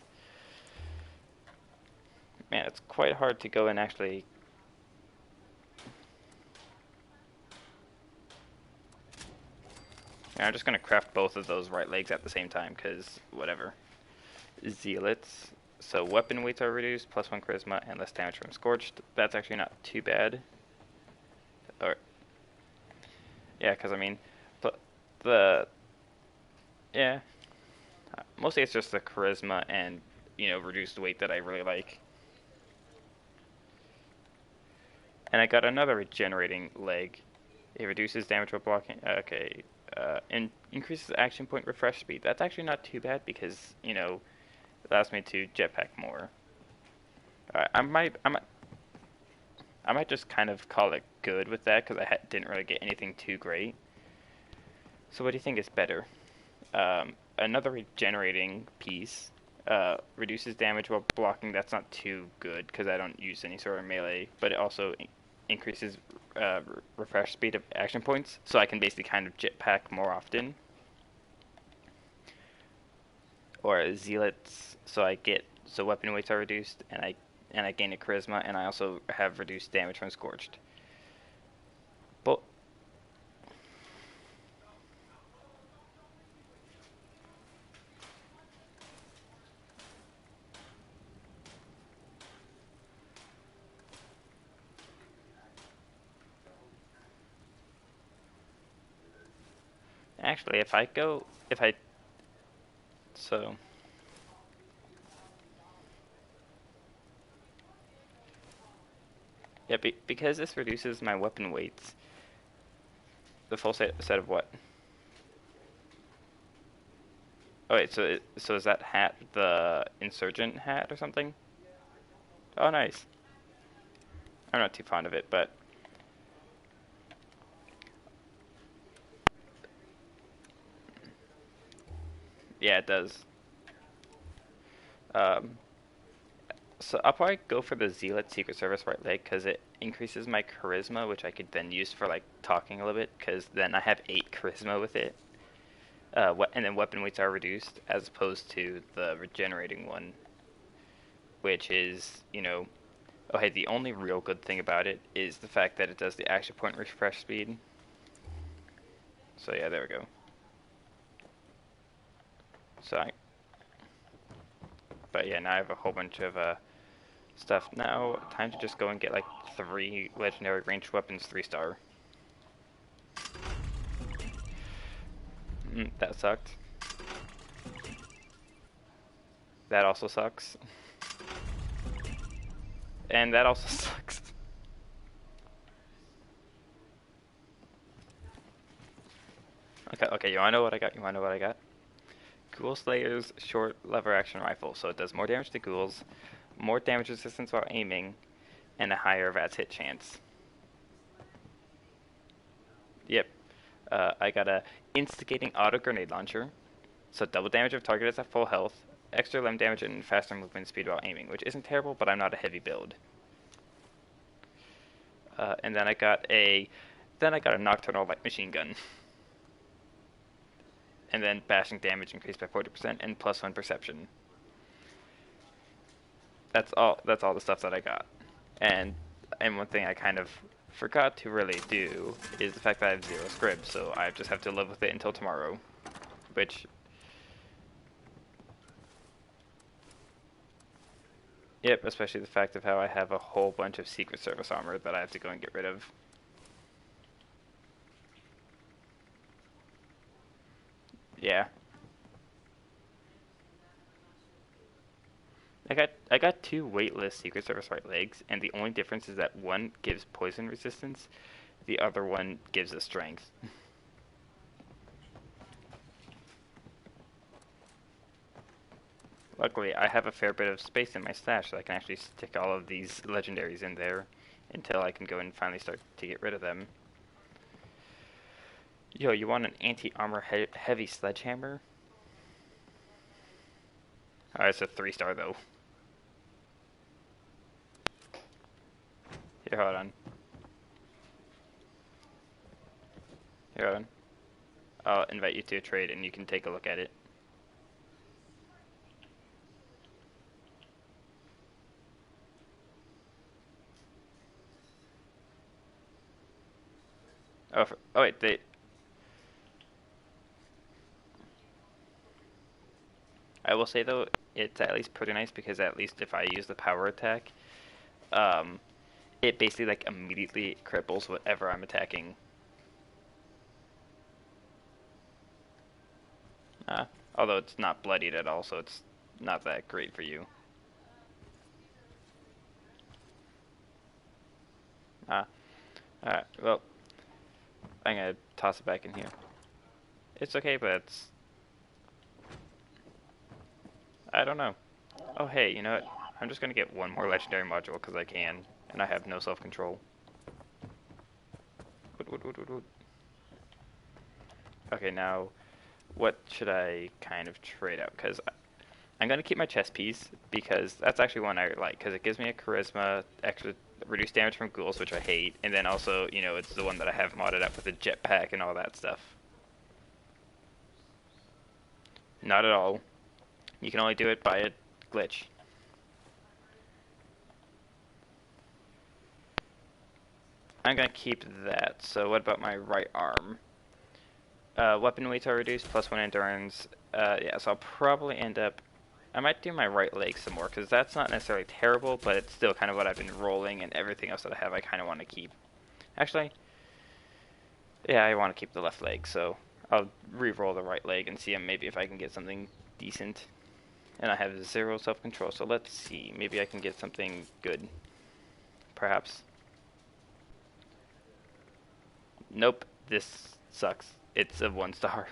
Man, it's quite hard to go and actually. Yeah, I'm just gonna craft both of those right legs at the same time, cause whatever. Zealots. So weapon weights are reduced, +1 charisma, and less damage from scorched. That's actually not too bad. Or yeah, cause I mean, but the yeah, mostly it's just the charisma and reduced weight that I really like. And I got another regenerating leg. It reduces damage while blocking. Okay, and increases action point refresh speed. That's actually not too bad because it allows me to jetpack more. I might just kind of call it good with that because I didn't really get anything too great. So what do you think is better? Another regenerating piece reduces damage while blocking. That's not too good because I don't use any sort of melee, but it also increases refresh speed of action points, so I can basically kind of jetpack more often. Or zealots, so weapon weights are reduced, and I gain a charisma, and I also have reduced damage from scorched. But actually, so yeah, because this reduces my weapon weights, the full set of what? Oh wait, so is that hat the insurgent hat or something? Oh, nice. I'm not too fond of it, but yeah, it does. Um, so I'll probably go for the Zealot Secret Service right leg because it increases my charisma, which I could then use for like talking a little bit. Because then I have 8 charisma with it. And then weapon weights are reduced as opposed to the regenerating one, which is okay. The only real good thing about it is the fact that it does the action point refresh speed. So yeah, there we go. But yeah, now I have a whole bunch of stuff. Now, time to just go and get like 3 legendary ranged weapons, 3-star. That sucked. That also sucks. And that also sucks. Okay, you wanna know what I got? Ghoul Slayer's short lever action rifle. So it does more damage to ghouls, more damage resistance while aiming, and a higher VATS hit chance. Yep. I got a instigating auto grenade launcher. So double damage if target is at full health, extra limb damage, and faster movement speed while aiming, which isn't terrible, but I'm not a heavy build. And then I got a Then I got a Nocturnal Light Machine Gun. And then bashing damage increased by 40% and +1 perception. That's all the stuff that I got. And one thing I kind of forgot to really do is the fact that I have 0 scrib, so I just have to live with it until tomorrow. Which, yep, especially the fact of how I have a whole bunch of Secret Service armor that I have to go and get rid of. Yeah. I got 2 weightless Secret Service right legs, and the only difference is that one gives poison resistance, the other one gives us strength. Luckily, I have a fair bit of space in my stash, so I can actually stick all of these legendaries in there until I can go and finally start to get rid of them. Yo, you want an anti-armor heavy sledgehammer? Alright, it's a 3-star though. Here, hold on. Here, hold on. I'll invite you to a trade and you can take a look at it. Oh, oh wait, I will say though, it's at least pretty nice because at least if I use the power attack, it basically like immediately cripples whatever I'm attacking. Although it's not bloodied at all, so it's not that great for you. Alright, well, I'm gonna toss it back in here. It's okay, but it's... I don't know. Oh hey, you know what? I'm just gonna get one more legendary module because I can, and I have no self-control. Okay, now, what should I kind of trade out? Because I'm gonna keep my chess piece because that's actually one I like because it gives me a charisma, extra reduced damage from ghouls, which I hate, and then also, you know, it's the one that I have modded up with a jetpack and all that stuff. Not at all. You can only do it by a glitch. I'm gonna keep that. So what about my right arm? Weapon weights are reduced, +1 endurance. Yeah, so I'll probably end up... I might do my right leg some more, because that's not necessarily terrible, but it's still kind of what I've been rolling, and everything else that I have I kind of want to keep. Actually, yeah, I want to keep the left leg, so I'll re-roll the right leg and see maybe if I can get something decent. And I have 0 self-control, so let's see. Maybe I can get something good. Perhaps. Nope, this sucks. It's a 1-star.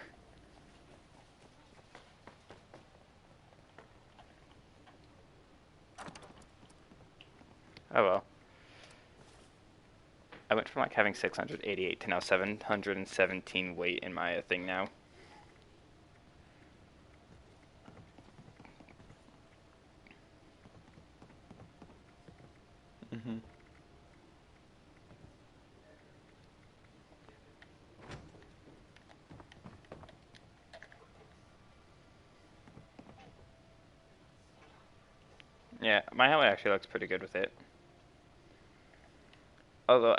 Oh well. I went from like having 688 to now 717 weight in my thing now. Mm-hmm. Yeah, my helmet actually looks pretty good with it. Although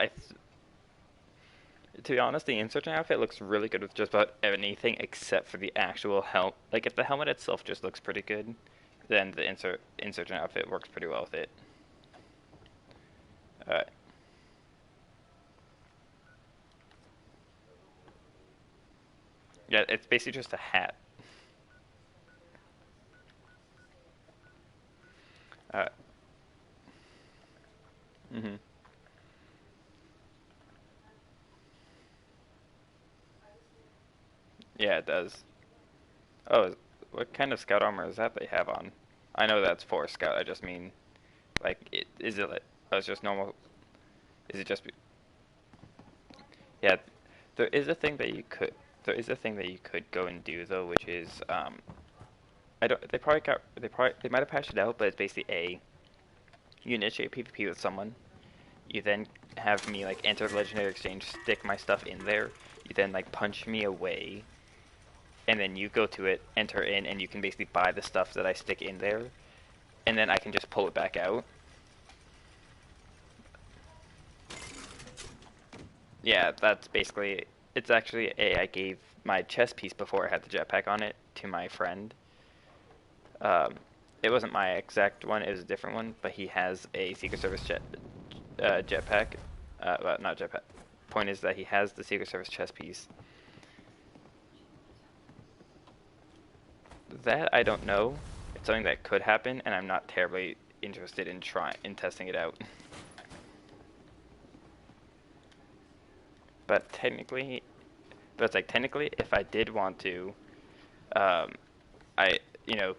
to be honest, the insurgent outfit looks really good with just about anything except for the actual helmet. Like if the helmet itself just looks pretty good, then the insurgent outfit works pretty well with it. Alright. Yeah, it's basically just a hat. Alright. Mm-hmm. Yeah, it does. Oh, what kind of scout armor is that they have on? I know that's for scout, I just mean, like, is it, oh, it's just normal, is it just, yeah, there is a thing that you could, go and do, though, which is, I don't, they might have patched it out, but it's basically you initiate PvP with someone, You then have me like enter the legendary exchange, stick my stuff in there. You then like punch me away, and then you go to it, enter in, and you can basically buy the stuff that I stick in there, and then I can just pull it back out. Yeah, that's basically. It's actually I gave my chess piece before I had the jetpack on it to my friend. Um, it wasn't my exact one; it was a different one. But he has a Secret Service jetpack. Well, not jetpack. Point is that he has the Secret Service chess piece. That I don't know. It's something that could happen, and I'm not terribly interested in testing it out. But technically, it's like technically, if I did want to, um, I you know,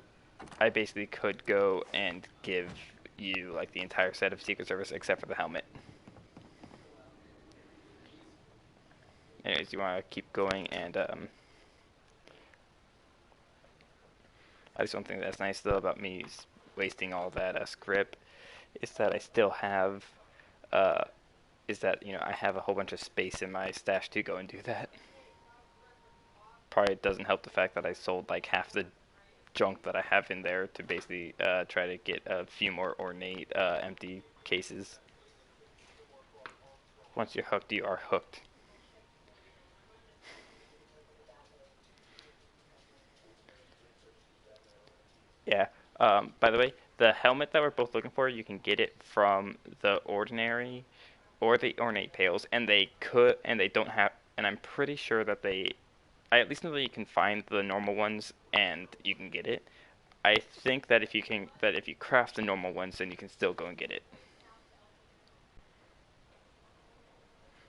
I basically could go and give you like the entire set of Secret Service except for the helmet. Anyways, you want to keep going, and I just don't think that's nice though about me wasting all that script. Is that I still have, uh, is that I have a whole bunch of space in my stash to go and do that. Probably doesn't help the fact that I sold like half the junk that I have in there to basically try to get a few more ornate empty cases. Once you're hooked, you are hooked. Yeah. By the way, the helmet that we're both looking for, you can get it from the ordinary or the ornate pails, and they don't have, and I'm pretty sure that I at least know that you can find the normal ones and you can get it. I think that if you craft the normal ones, then you can still go and get it.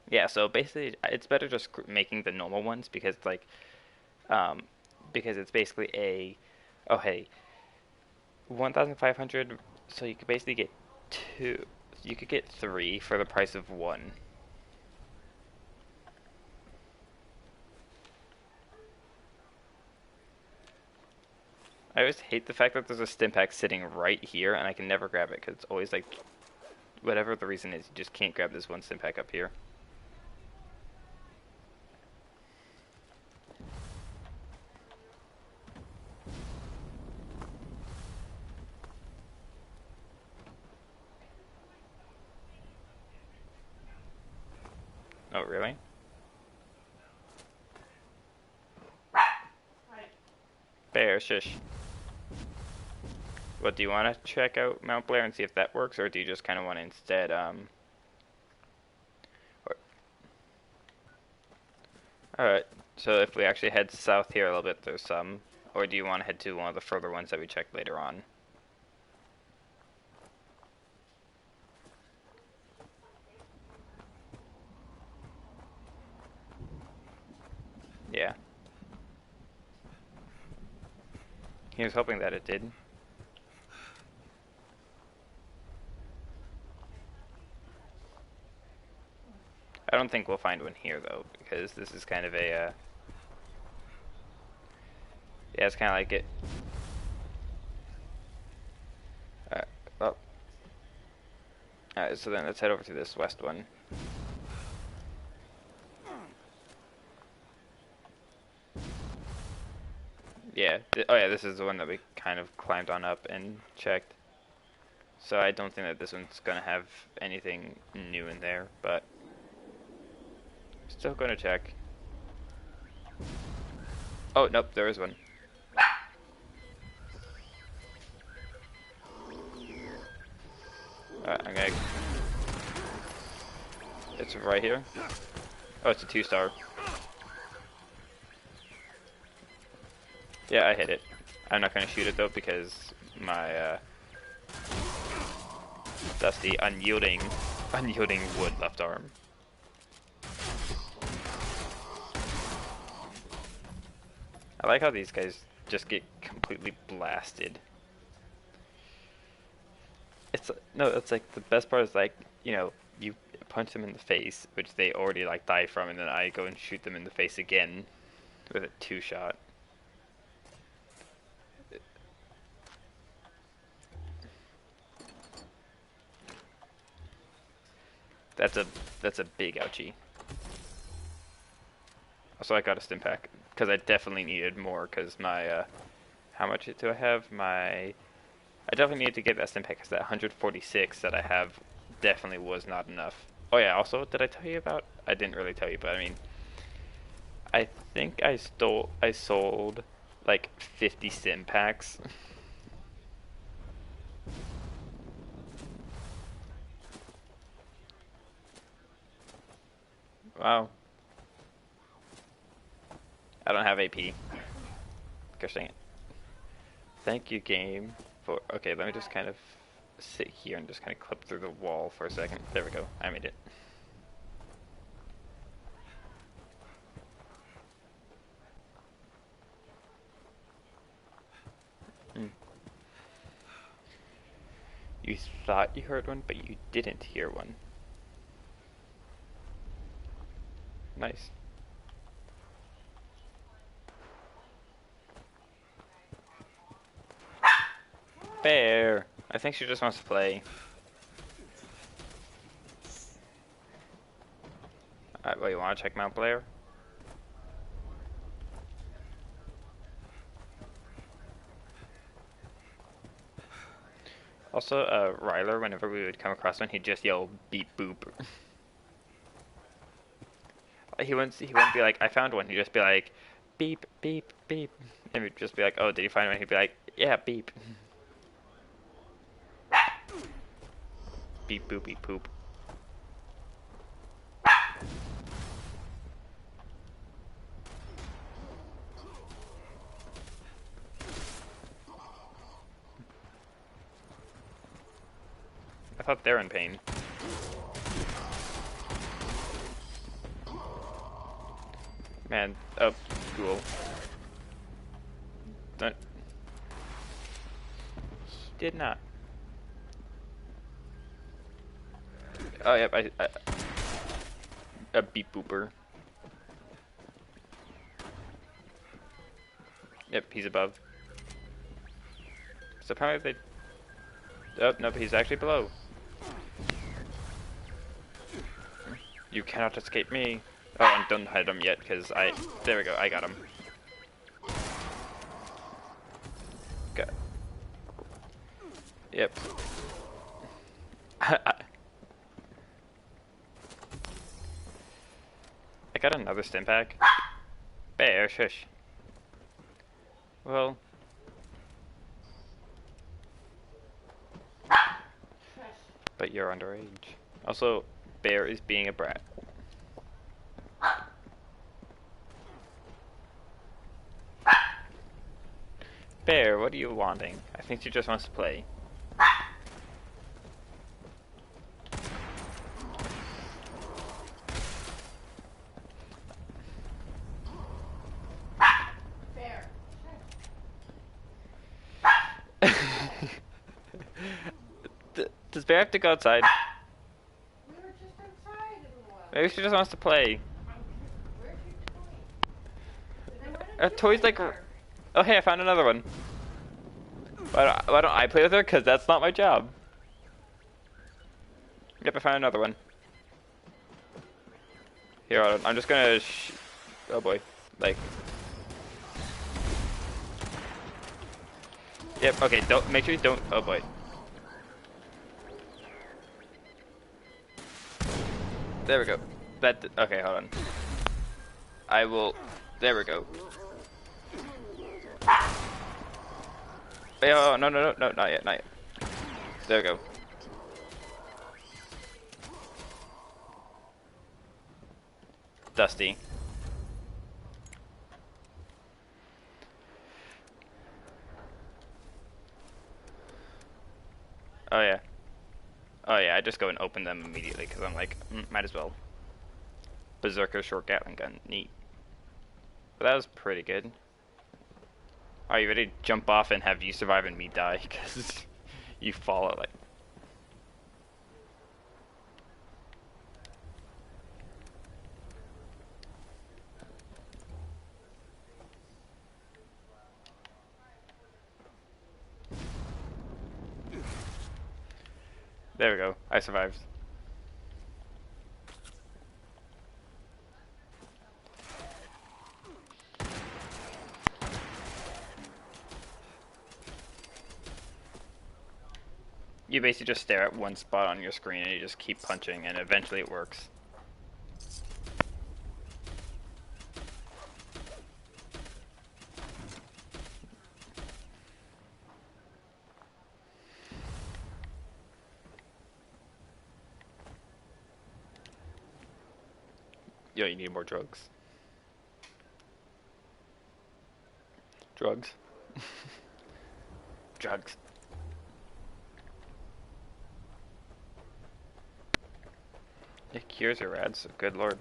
Yeah, so basically, it's better just making the normal ones um, because it's basically oh hey, 1,500. So you could basically get two. You could get three for the price of one. I always hate the fact that there's a stim pack sitting right here and I can never grab it because it's always like, whatever the reason is, you just can't grab this one stim pack up here. Oh, really? Bear, shush. What, do you want to check out Mount Blair and see if that works, or do you just kind of want to instead, Alright, so if we actually head south here a little bit, there's some, or do you want to head to one of the further ones that we checked later on? Yeah. He was hoping that it did. I don't think we'll find one here, though, because this is kind of yeah, it's kind of like it. Well, alright, so then let's head over to this west one. Yeah, oh yeah, this is the one that we kind of climbed on up and checked. So I don't think that this one's gonna have anything new in there, but still gonna check. Oh, nope, there is one. I'm gonna... It's right here. Oh, it's a 2-star. Yeah, I hit it. I'm not gonna shoot it though because my that's the unyielding wood left arm. I like how these guys just get completely blasted. It's like the best part is like, you punch them in the face, which they already like die from, and then I go and shoot them in the face again with a 2-shot. That's a big ouchie. Also, I got a stim pack because I definitely needed more because my how much do I have? I definitely needed to get that stim pack because that 146 that I have definitely was not enough. Oh yeah, also, did I tell you about? I didn't really tell you, but I mean, I think I sold like 50 stim packs. Wow. I don't have AP. Gosh dang it. Thank you, game, for... Okay, let me just kind of sit here and just kind of clip through the wall for a second. There we go. I made it. Hmm. You thought you heard one, but you didn't hear one. Nice. Bear! I think she just wants to play. Wait, you want to check Mount Blair? Also, Ryler, whenever we would come across one, he'd just yell beep boop. He wouldn't be like, I found one. He'd just be like, beep, beep, beep. And we'd just be like, oh, did you find one? He'd be like, yeah, beep. Beep, boop, beep, poop. I thought they're in pain. Man, oh, cool. Don't. He did not. Oh, yep, a beep booper. Yep, he's above. So apparently they... Oh, nope, he's actually below. You cannot escape me. Oh, and don't hide him yet, because I... There we go, I got him. Got... Yep. I got another stim pack. Bear, shush. Well... But you're underage. Also, Bear is being a brat. Bear, what are you wanting? I think she just wants to play. Bear. Does Bear have to go outside? We were just outside a little while. Maybe she just wants to play. Where's your toy? Then why don't you Toy's play like... with her? Oh, hey, I found another one. Why don't I play with her? Because that's not my job. Yep, I found another one. Here, I'm just gonna... Oh, boy. Like... Yep, okay, don't... Make sure you don't... Oh, boy. There we go. Okay, hold on. I will... There we go. Oh, no, not yet, not yet. There we go. Dusty. Oh, yeah. Oh, yeah, I just go and open them immediately, because I'm like, might as well. Berserker short Gatling gun. Neat. But that was pretty good. Are you ready to jump off and have you survive and me die? Because you fall at like... There we go. I survived. You basically just stare at one spot on your screen and you just keep punching, and eventually it works. Yo, you need more drugs. Drugs. Drugs. Yeah, cures are rad, so good lord.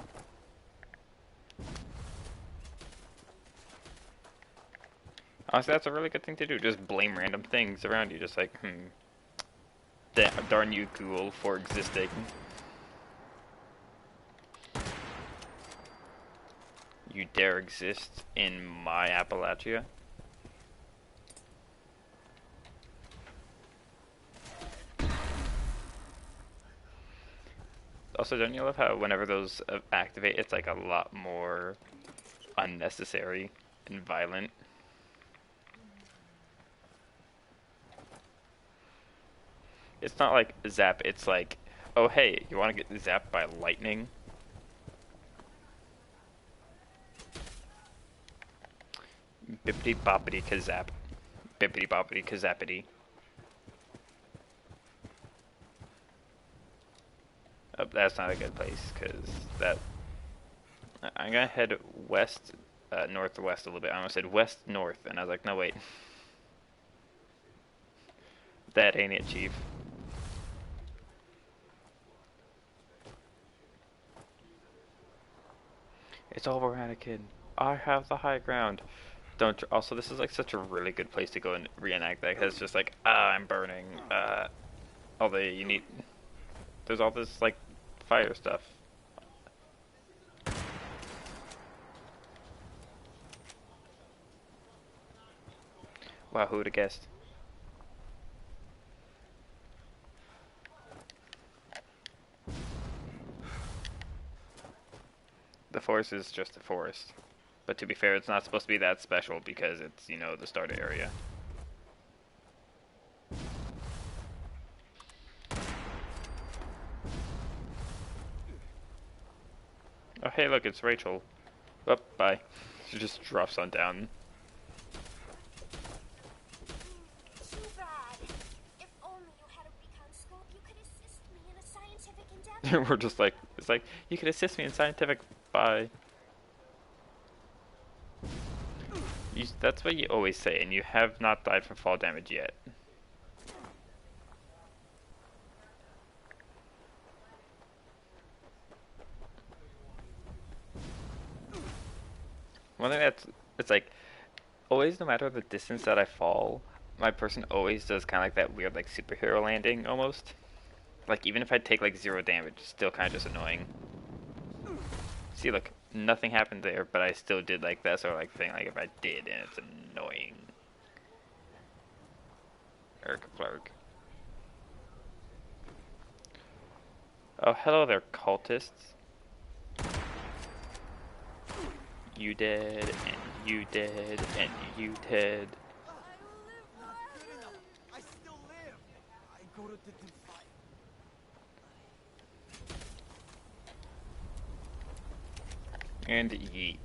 Honestly, that's a really good thing to do. Just blame random things around you. Just like, darn you, Google, for existing. You dare exist in my Appalachia? Also, don't you love how whenever those activate, it's like a lot more unnecessary and violent? It's not like zap, it's like, oh hey, you want to get zapped by lightning? Bippity boppity kazap. Bippity boppity kazappity. Oh, that's not a good place, because that... I'm gonna head west, northwest a little bit. I almost said west-north, and I was like, no wait. That ain't it, Chief. It's over, Anakin. I have the high ground. Don't. Also, this is like such a really good place to go and reenact that. Cause it's just like, I'm burning. Although you need. There's all this like fire stuff. Wow, who would have guessed? The forest is just a forest. But to be fair, it's not supposed to be that special because it's, you know, the starter area. Oh, hey, look, it's Rachel. Oh, bye. She just drops on down. Too bad. If only you had a recon scope, you could assist me in a scientific endeavor. We're just like, it's like, you could assist me in scientific. Bye. That's what you always say, and you have not died from fall damage yet. One thing that's, it's like, always no matter the distance that I fall, my person always does kind of like that weird like superhero landing almost. Like even if I take like 0 damage, it's still kind of just annoying. See, look, nothing happened there, but I still did like that sort of like thing. Like if I did, and it's annoying. Erk Flark. Oh, hello there, cultists. You dead, and you dead, and you dead. I still live. I go to the divide. And yeet.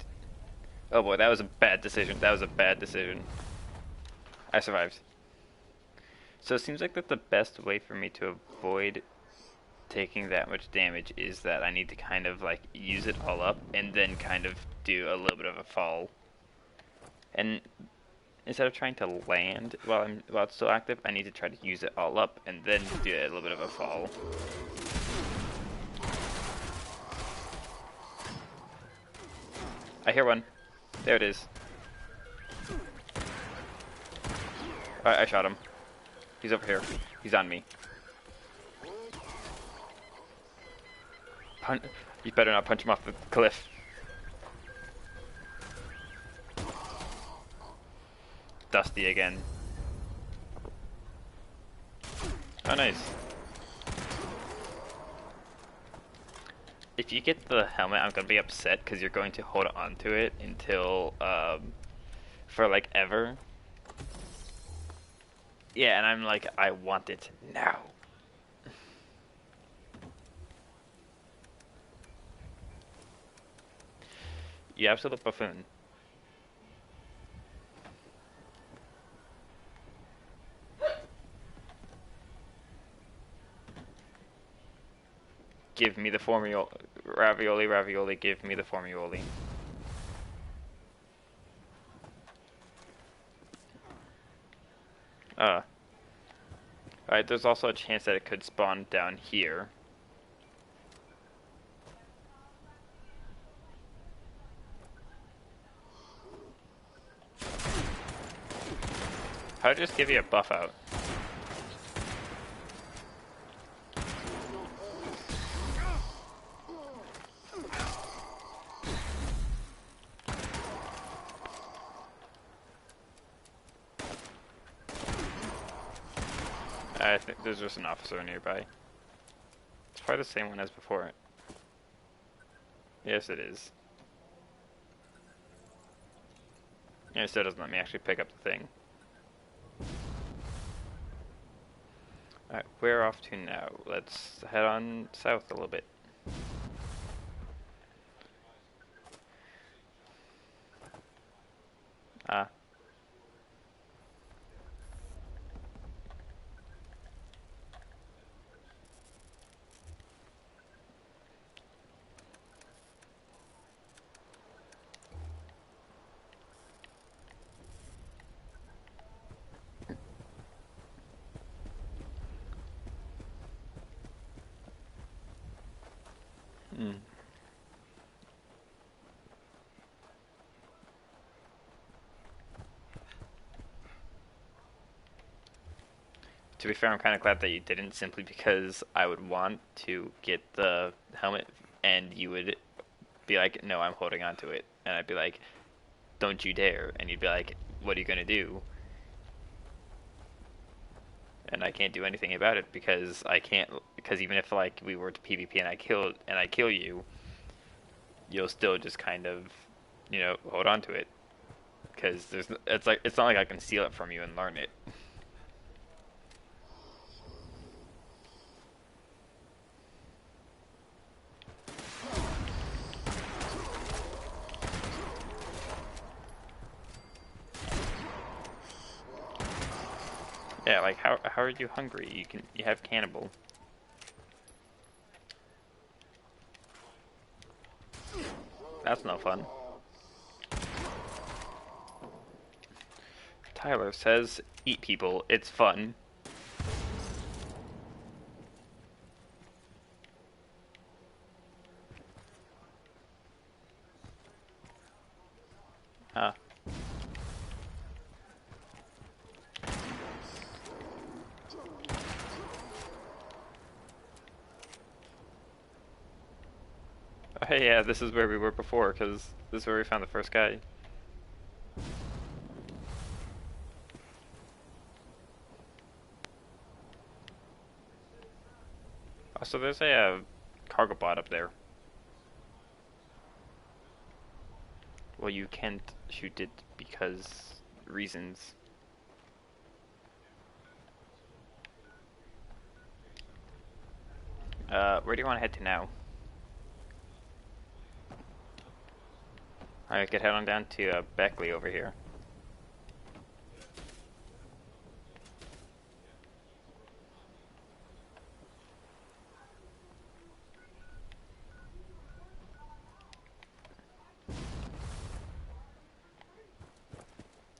Oh boy, that was a bad decision. That was a bad decision. I survived. So it seems like that the best way for me to avoid taking that much damage is that I need to kind of like use it all up and then kind of do a little bit of a fall. And instead of trying to land while it's still active, I need to try to use it all up and then do a little bit of a fall. I hear one. There it is. Alright, I shot him. He's over here. He's on me. You better not punch him off the cliff. Dusty again. Oh, nice. If you get the helmet, I'm gonna be upset because you're going to hold on to it until, for like ever. Yeah, and I'm like, I want it now. You absolute buffoon. Give me the formula. Ravioli, ravioli, give me the formuoli. Alright, there's also a chance that it could spawn down here. How would I just give you a buff out? I think there's just an officer nearby. It's probably the same one as before. Yes, it is. Yeah, it still doesn't let me actually pick up the thing. Alright, we're off to now. Let's head on south a little bit. Ah. Hmm. To be fair, I'm kind of glad that you didn't, simply because I would want to get the helmet and you would be like, no, I'm holding on to it. And I'd be like, don't you dare. And you'd be like, what are you going to do? And I can't do anything about it because I can't, because even if like we were to PvP and I kill you, you'll still just kind of, hold on to it. Because it's not like I can steal it from you and learn it. Yeah, like how are you hungry? You have cannibal. That's no fun. Tyler says, eat people, it's fun. Huh. Oh, hey, yeah, this is where we were before, because this is where we found the first guy. Oh, so there's a cargo bot up there. Well, you can't shoot it because reasons. Where do you want to head to now? I could head on down to Beckley over here.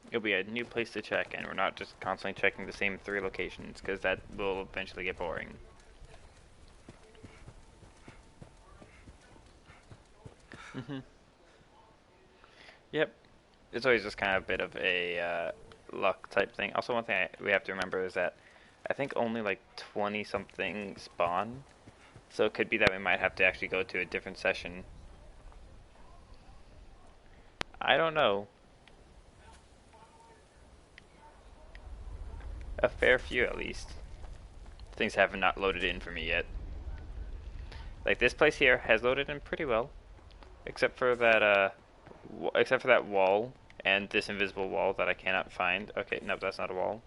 It'll be a new place to check, and we're not just constantly checking the same 3 locations, because that will eventually get boring. Yep. It's always just kind of a bit of a luck type thing. Also, one thing we have to remember is that I think only like 20 something spawn, so it could be that we might have to actually go to a different session. I don't know. A fair few, at least. Things have not loaded in for me yet. Like, this place here has loaded in pretty well, except for that wall and this invisible wall that I cannot find. Okay, no, that's not a wall.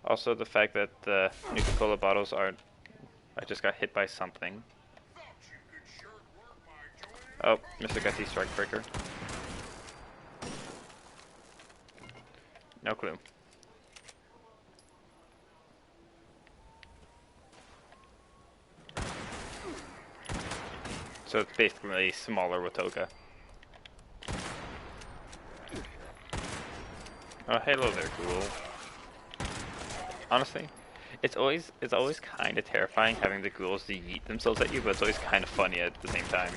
Also, the fact that the Nuka-Cola bottles are... I just got hit by something. Oh, Mr. Gutsy Strikebreaker. No clue. So it's basically smaller Watoga. Oh, hello there, Ghoul. Honestly, it's always kind of terrifying having the ghouls to yeet themselves at you, but it's always kind of funny at the same time.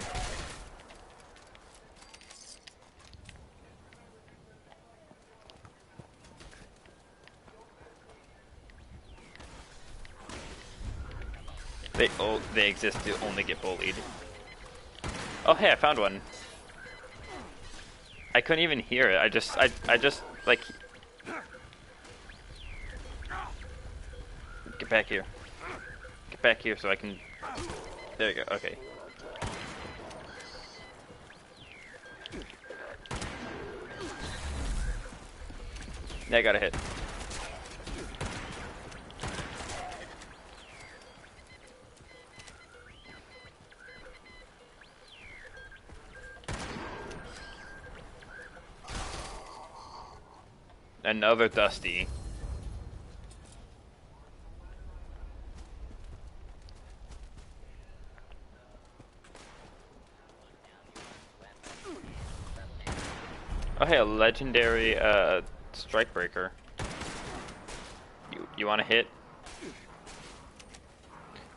They exist to only get bullied. Oh hey, I found one. I couldn't even hear it. I just like get back here. Get back here so I can. There you go. Okay. Yeah, I got a hit. Another Dusty. Oh hey, a legendary Strikebreaker. You want to hit?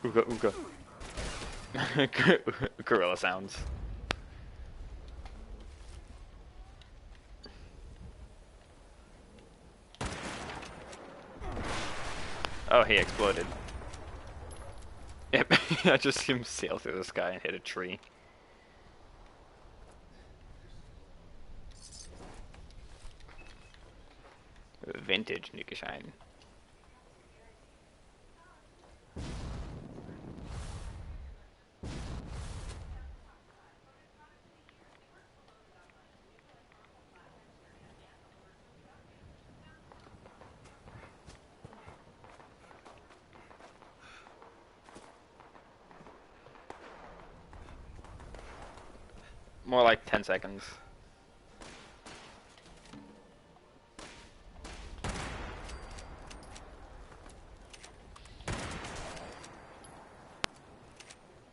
Ooga ooga. Gorilla sounds. Oh, he exploded. Yep, I just see him sail through the sky and hit a tree. Vintage Nuka-Shine. More like 10 seconds.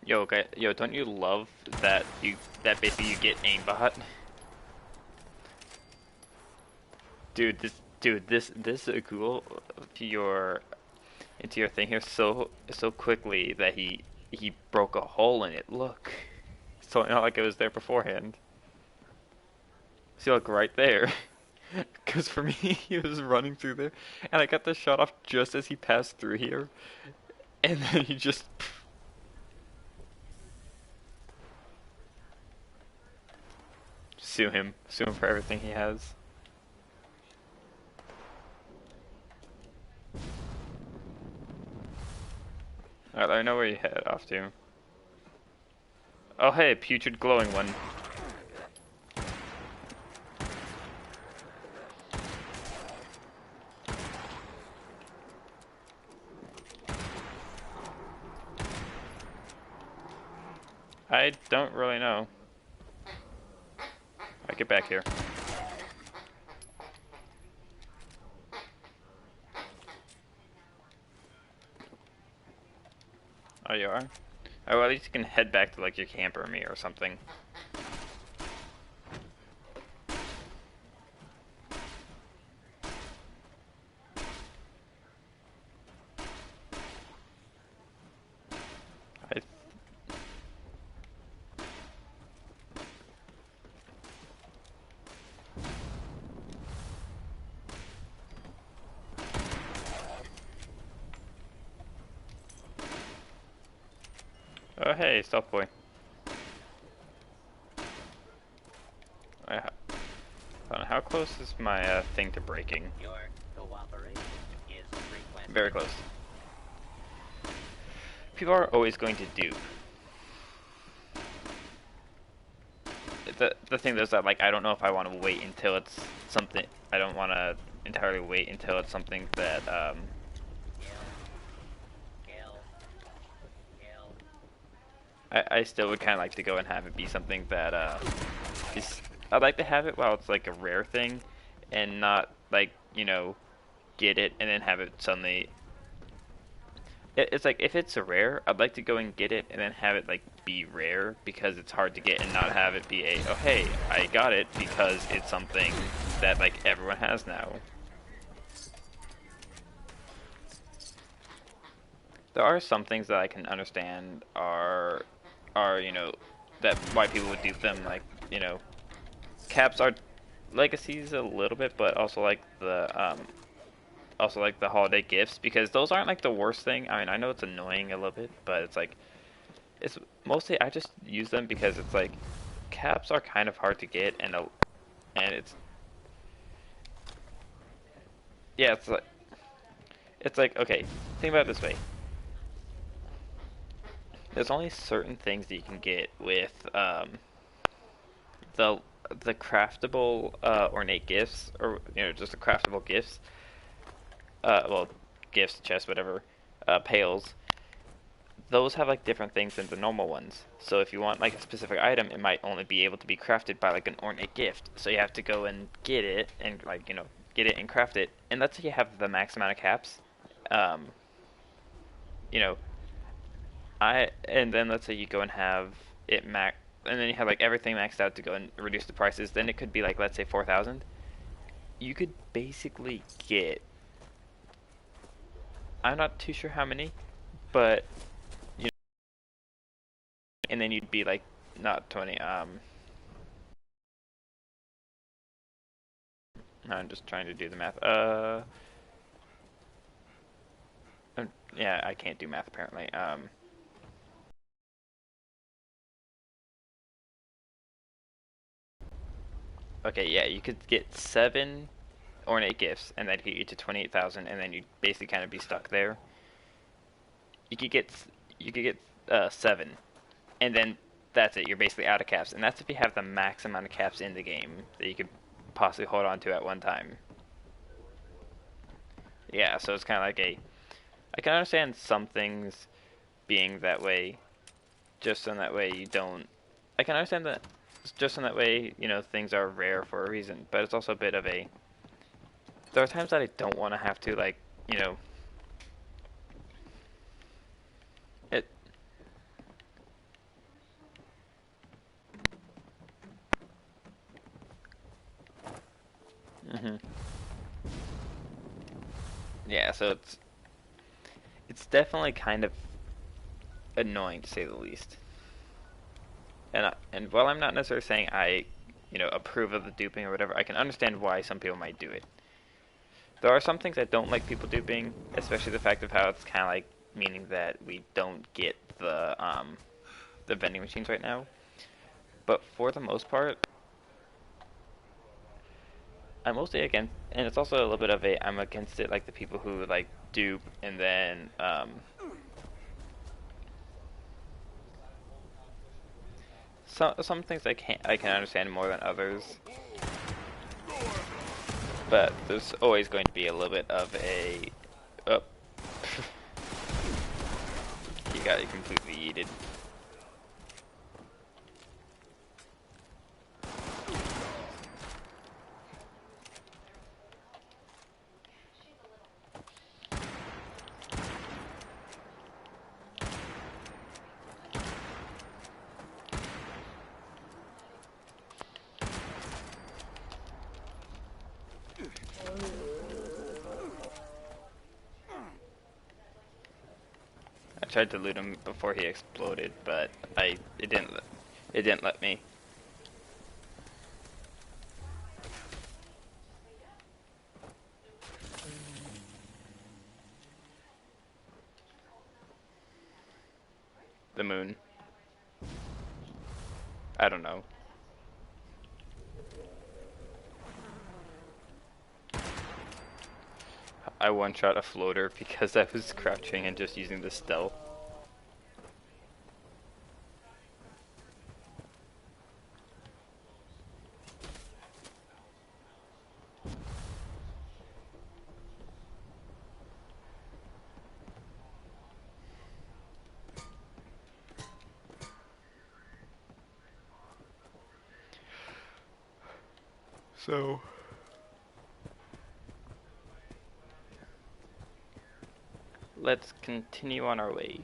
Yo, okay, yo, don't you love that basically you get aimbot? Dude, this ghoul into your thing here so quickly that he broke a hole in it. Look, so not like it was there beforehand. See, look right there. Because for me, he was running through there, and I got the shot off just as he passed through here, and then he just. Sue him for everything he has. Alright, I know where you head off to. Oh hey, putrid glowing one. I don't really know. Alright, get back here. Oh, you are? Oh, well, at least you can head back to, like, your camper or me or something. Oh, hey, Stealth Boy. How close is my thing to breaking? Your cooperation is requested. Very close. People are always going to dupe. The thing is that, like, I don't know if I want to wait until it's something. I don't want to entirely wait until it's something that I still would kind of like to go and have it be something that is. I'd like to have it while it's like a rare thing, and not like get it and then have it suddenly. It's like if it's a rare, I'd like to go and get it and then have it like be rare because it's hard to get and not have it be a oh hey I got it because it's something that like everyone has now. There are some things that I can understand are that why people would dupe them like caps are legacies a little bit, but also like the holiday gifts because those aren't like the worst thing. I mean, I know it's annoying a little bit, but it's like it's mostly I just use them because it's like caps are kind of hard to get and it's yeah it's like okay, think about it this way. There's only certain things that you can get with the the craftable ornate gifts or just the craftable gifts well gifts chests whatever pails. Those have like different things than the normal ones. So if you want like a specific item, it might only be able to be crafted by like an ornate gift. So you have to go and get it and like get it and craft it. And let's say you have the max amount of caps. Um, you know, and then let's say you go and have it max, and then you have like everything maxed out to go and reduce the prices. Then it could be like let's say 4,000. You could basically get. I'm not too sure how many, but and then you'd be like not 20 I'm just trying to do the math yeah, I can't do math apparently. Okay, yeah, you could get 7 ornate gifts and that'd get you to 28,000 and then you'd basically kind of be stuck there. You could get you could get 7 and then that's it. You're basically out of caps, and that's if you have the max amount of caps in the game that you could possibly hold on to at one time. Yeah, so it's kind of like I can understand some things being that way, just in that way you don't. I can understand that just in that way, things are rare for a reason, but it's also a bit of a. There are times that I don't want to have to like, it. Hmm. Yeah, so it's definitely kind of annoying to say the least. And while I'm not necessarily saying I, approve of the duping or whatever, I can understand why some people might do it. There are some things I don't like people duping, especially the fact of how it's kind of like meaning that we don't get the vending machines right now. But for the most part, I'm mostly against, and it's also a little bit of a I'm against it, like the people who like dupe and then some things I can understand more than others, but there's always going to be a little bit of a oh, you got it completely yeeted. I tried to loot him before he exploded, but it didn't let me. The moon. I don't know. I one-shot a floater because I was crouching and just using the stealth. So let's continue on our way.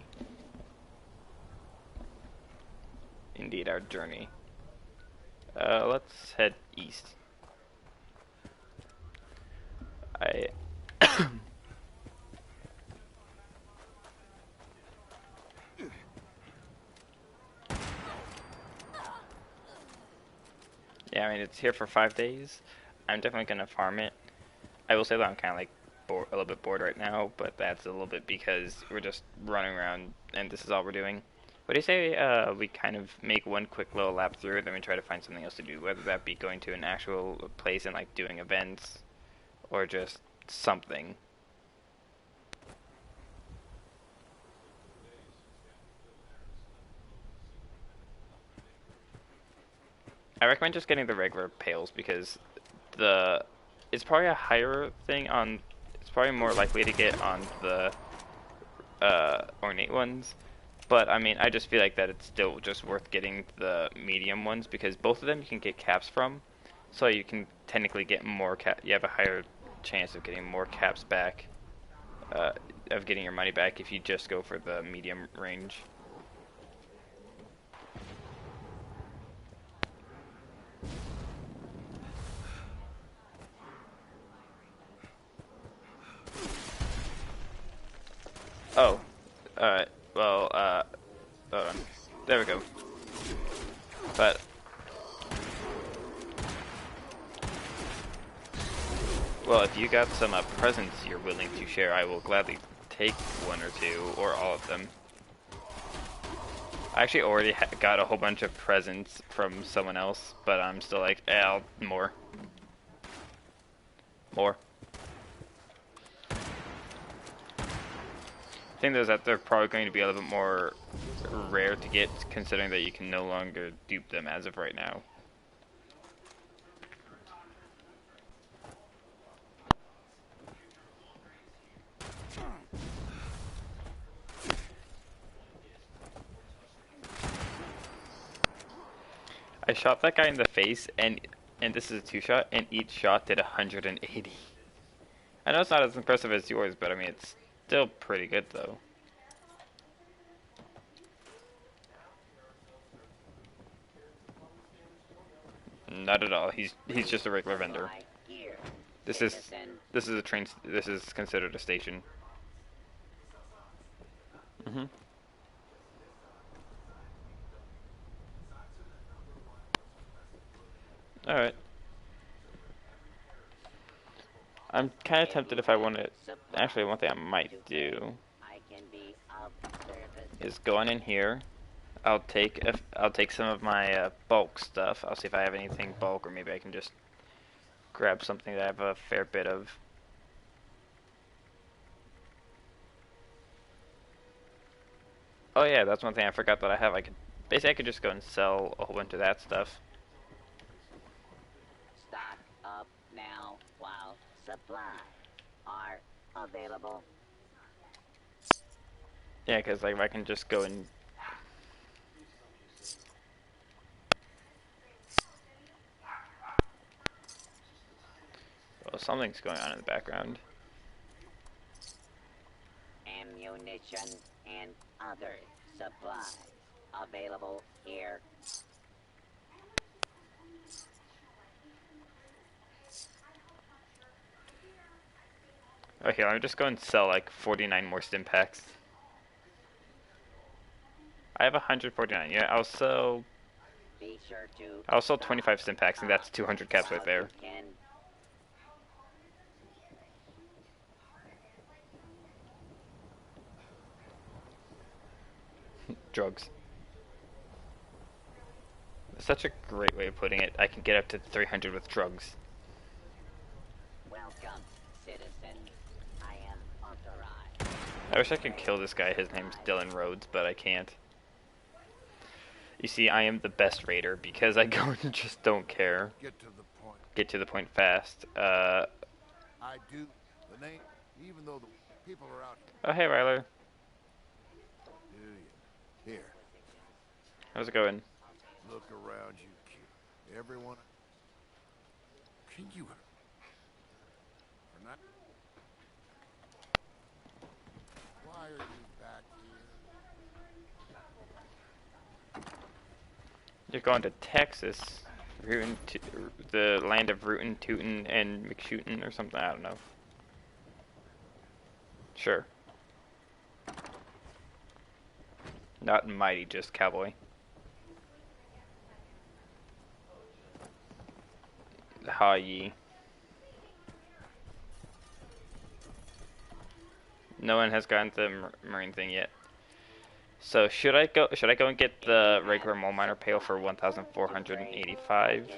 Indeed, our journey. Let's head east. I Yeah, I mean it's here for 5 days. I'm definitely gonna farm it. I will say that I'm kind of like a little bit bored right now, but that's a little bit because we're just running around and this is all we're doing. What do you say we kind of make one quick little lap through, then we try to find something else to do, whether that be going to an actual place and like doing events or just something. I recommend just getting the regular pails because the it's probably a higher thing on. It's probably more likely to get on the ornate ones, but I mean, I just feel like that it's still just worth getting the medium ones because both of them you can get caps from, so you can technically get more cap. You have a higher chance of getting more caps back, of getting your money back if you just go for the medium range. Oh, alright. Well, hold on. There we go. But well, if you got some presents you're willing to share, I will gladly take one or two, or all of them. I actually already got a whole bunch of presents from someone else, but I'm still like, more. More. I think there's that they're probably going to be a little bit more rare to get, considering that you can no longer dupe them as of right now. I shot that guy in the face, and this is a two-shot, and each shot did 180. I know it's not as impressive as yours, but I mean, it's still pretty good, though. Not at all. He's just a regular vendor. This is a train. This is considered a station. Mhm. All right. I'm kind of tempted if I want to. Actually, one thing I might do is go on in here. I'll take some of my bulk stuff. I'll see if I have anything bulk, or maybe I can just grab something that I have a fair bit of. Oh yeah, that's one thing I forgot that I have. I could just go and sell a whole bunch of that stuff. Stock up now while supplies are available. Yeah, because like I can just go and. Well, something's going on in the background. Ammunition and other supplies available here. Okay, let me just go and sell like 49 more stim packs. I have 149. Yeah, Be sure to I'll sell 25 stim packs, and that's 200 caps right there. Drugs. Such a great way of putting it. I can get up to 300 with drugs. Welcome, citizens. I am authorized. I wish I could kill this guy. His name's Dylan Rhodes, but I can't. You see, I am the best raider because I go and just don't care. Get to the point. Get to the point fast. I do. The name, even though the people are out Oh, hey, Ryler. do you? Here, How's it going? look around you, kid. Everyone. You are not. Why are you back here? You're going to Texas, the land of Rootin', Tootin', and McShootin' or something. I don't know. Sure. Not mighty, just cowboy. Ha ye. No one has gotten the marine thing yet. So should I go? Should I go and get the regular mole miner pail for 1,485?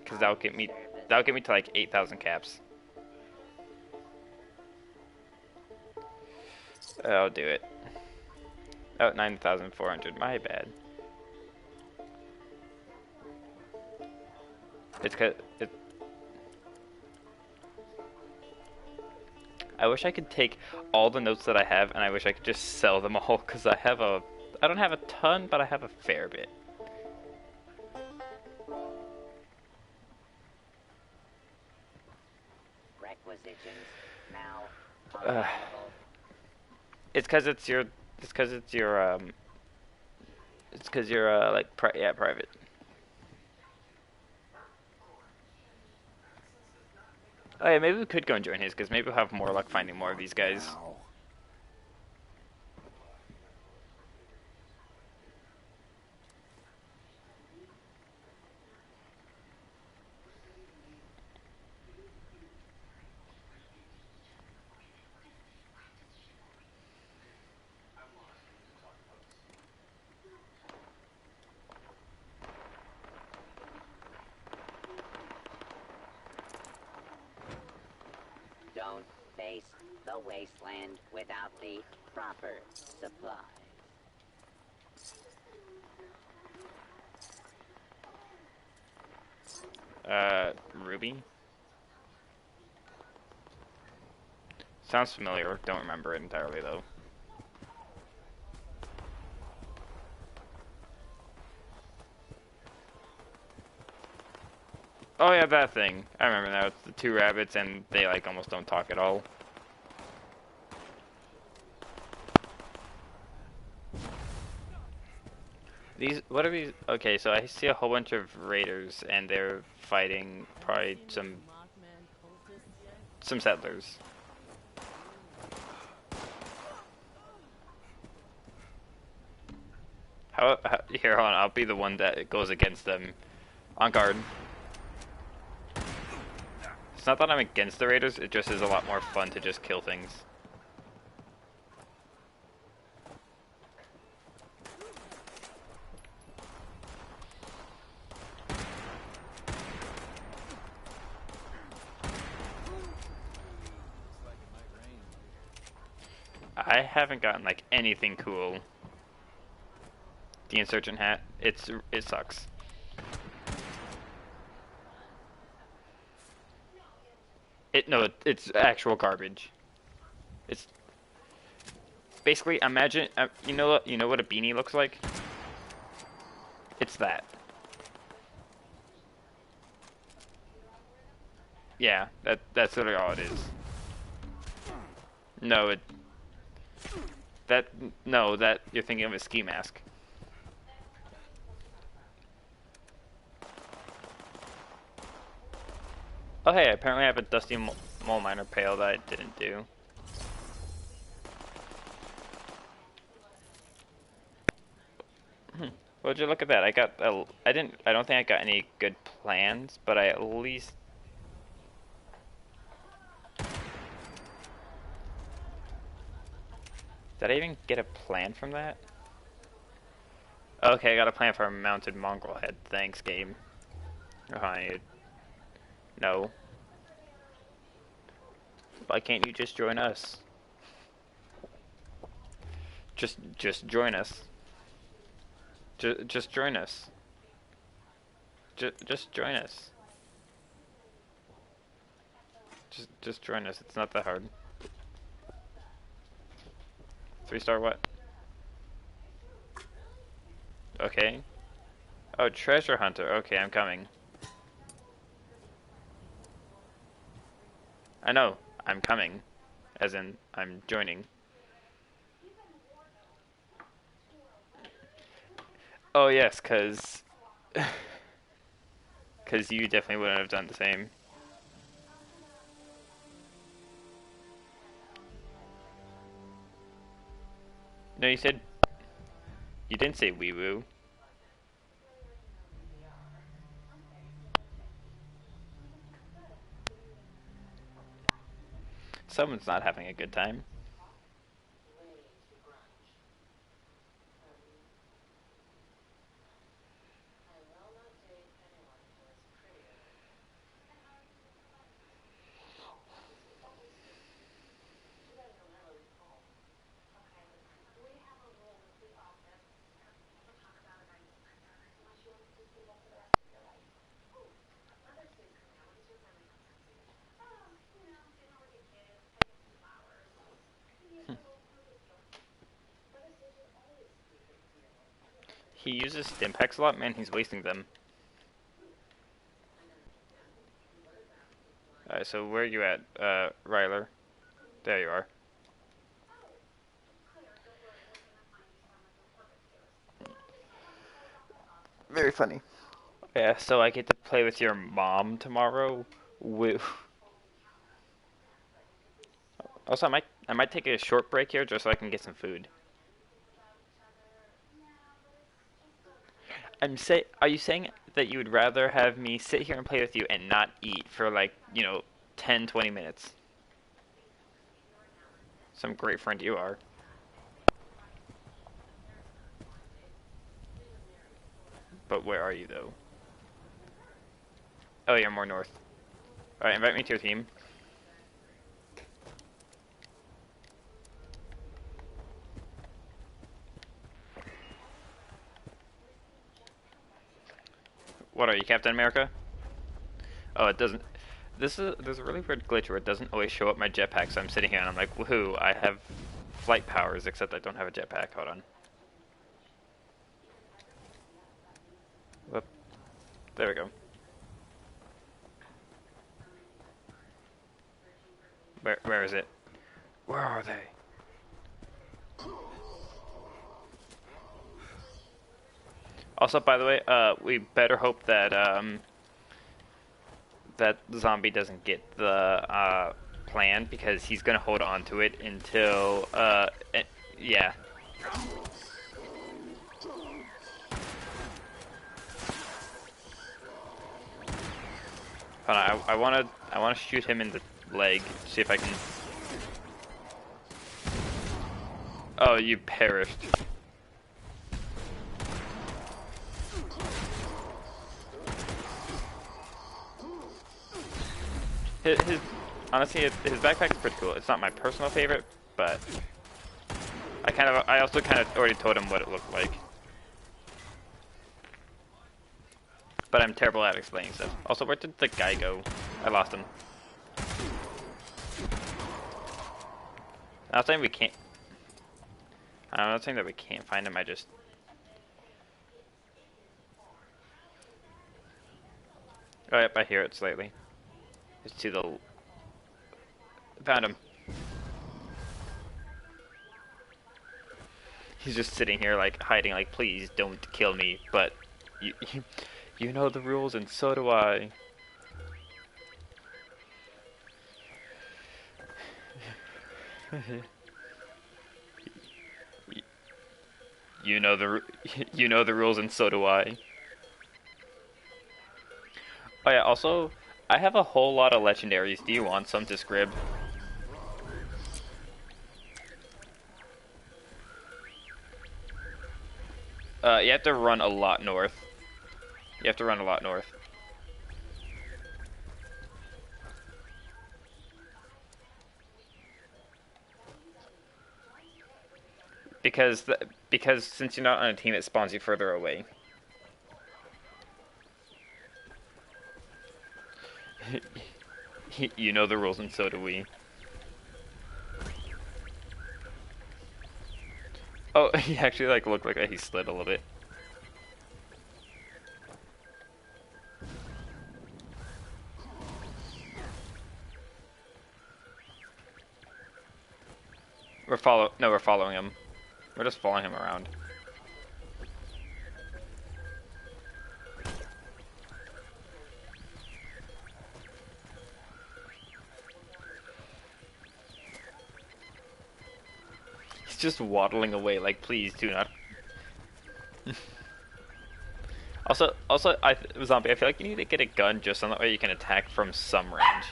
Because that'll get me to like 8,000 caps. I'll do it. Oh, 9,400. My bad. It's cause it. I wish I could take all the notes that I have, and I wish I could just sell them all, because I don't have a ton, but I have a fair bit. Requisitions now It's because you're like private. Oh yeah, maybe we could go and join his, because maybe we'll have more luck finding more of these guys. Now. don't face the wasteland without the proper supplies. Ruby? Sounds familiar, don't remember it entirely though. Oh yeah, that thing. I remember now. It's the two rabbits and they like almost don't talk at all. What are these? Okay, so I see a whole bunch of raiders and they're fighting probably some settlers. Here, hold on, I'll be the one that goes against them. On guard. It's not that I'm against the raiders, it just is a lot more fun to just kill things. I haven't gotten like anything cool. The insurgent hat, it sucks. It's actual garbage. It's basically, imagine you know what a beanie looks like? It's that. Yeah, that's literally all it is. No, that you're thinking of a ski mask. Oh hey, apparently I have a dusty mole miner pail that I didn't do. Would you look at that? I don't think I got any good plans, but I at least. Did I even get a plan from that? Okay, I got a plan for a mounted mongrel head. Thanks, game. No. Why can't you just join us? Just join us. Just join us. Just join us. Just join us. It's not that hard. 3-star what? Okay. Oh, treasure hunter. Okay, I'm coming. I know. I'm coming. As in, I'm joining. Oh, yes, because... Because you definitely wouldn't have done the same. No, you said... You didn't say wee woo. Someone's not having a good time. He uses Stimpaks a lot, man. He's wasting them. Alright, so where are you at, Ryler? There you are. Very funny. Yeah, so I get to play with your mom tomorrow. Woo. Also, I might take a short break here just so I can get some food. Are you saying that you would rather have me sit here and play with you and not eat for like, 10, 20 minutes? Some great friend you are. But where are you though? Oh, you're more north. Alright, invite me to your team. What are you, Captain America? Oh, it doesn't. There's a really weird glitch where it doesn't always show up my jetpack, so I'm sitting here and I'm like, woohoo, I have flight powers, except I don't have a jetpack. Hold on. Whoop. There we go. Where is it? Where are they? Also, by the way, we better hope that that zombie doesn't get the plan, because he's gonna hold on to it until yeah. Hold on, I wanna shoot him in the leg. See if I can. Oh, you perished. His honestly, his backpack's pretty cool. It's not my personal favorite, but I also kind of already told him what it looked like. But I'm terrible at explaining stuff. Also, where did the guy go? I lost him. I'm not saying we can't. I'm not saying that we can't find him. I just. Oh, yep, I hear it slightly. It's to the. Found him. He's just sitting here, like, hiding, like, please don't kill me, but you know the rules, and so do I. You know the rules, and so do I. Oh yeah, also, I have a whole lot of legendaries. Do you want some to scrib? You have to run a lot north. You have to run a lot north. Because since you're not on a team, it spawns you further away. You know the rules, and so do we. Oh, he actually like looked like he slid a little bit. We're following him. We're just following him around. He's just waddling away. Like, please do not. Also, Zombie, I feel like you need to get a gun just so that way you can attack from some range.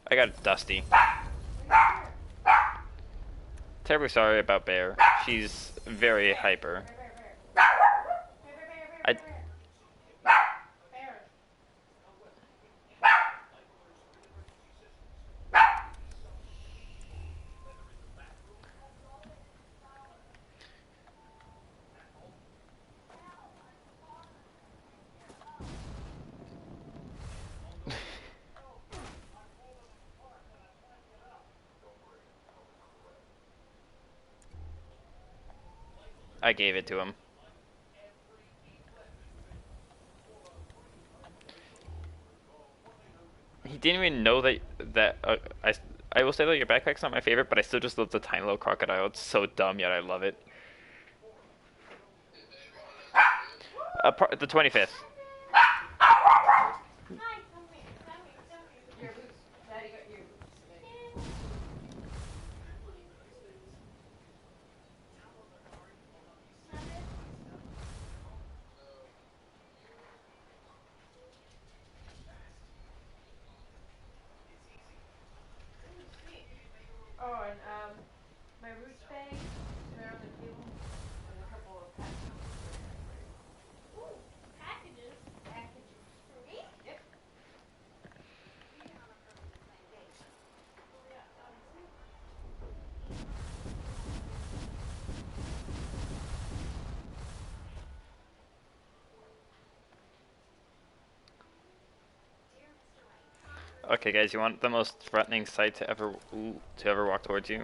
I got Dusty. Terribly sorry about Bear. She's very hyper. I... I gave it to him. He didn't even know I will say that your backpack's not my favorite, but I still just love the tiny little crocodile. It's so dumb, yet I love it. The 25th. Oh, and my roots bag, they're on the table, and a couple of packages. Ooh, packages. Packages. For me? Yep. Okay, guys, you want the most threatening sight to ever walk towards you?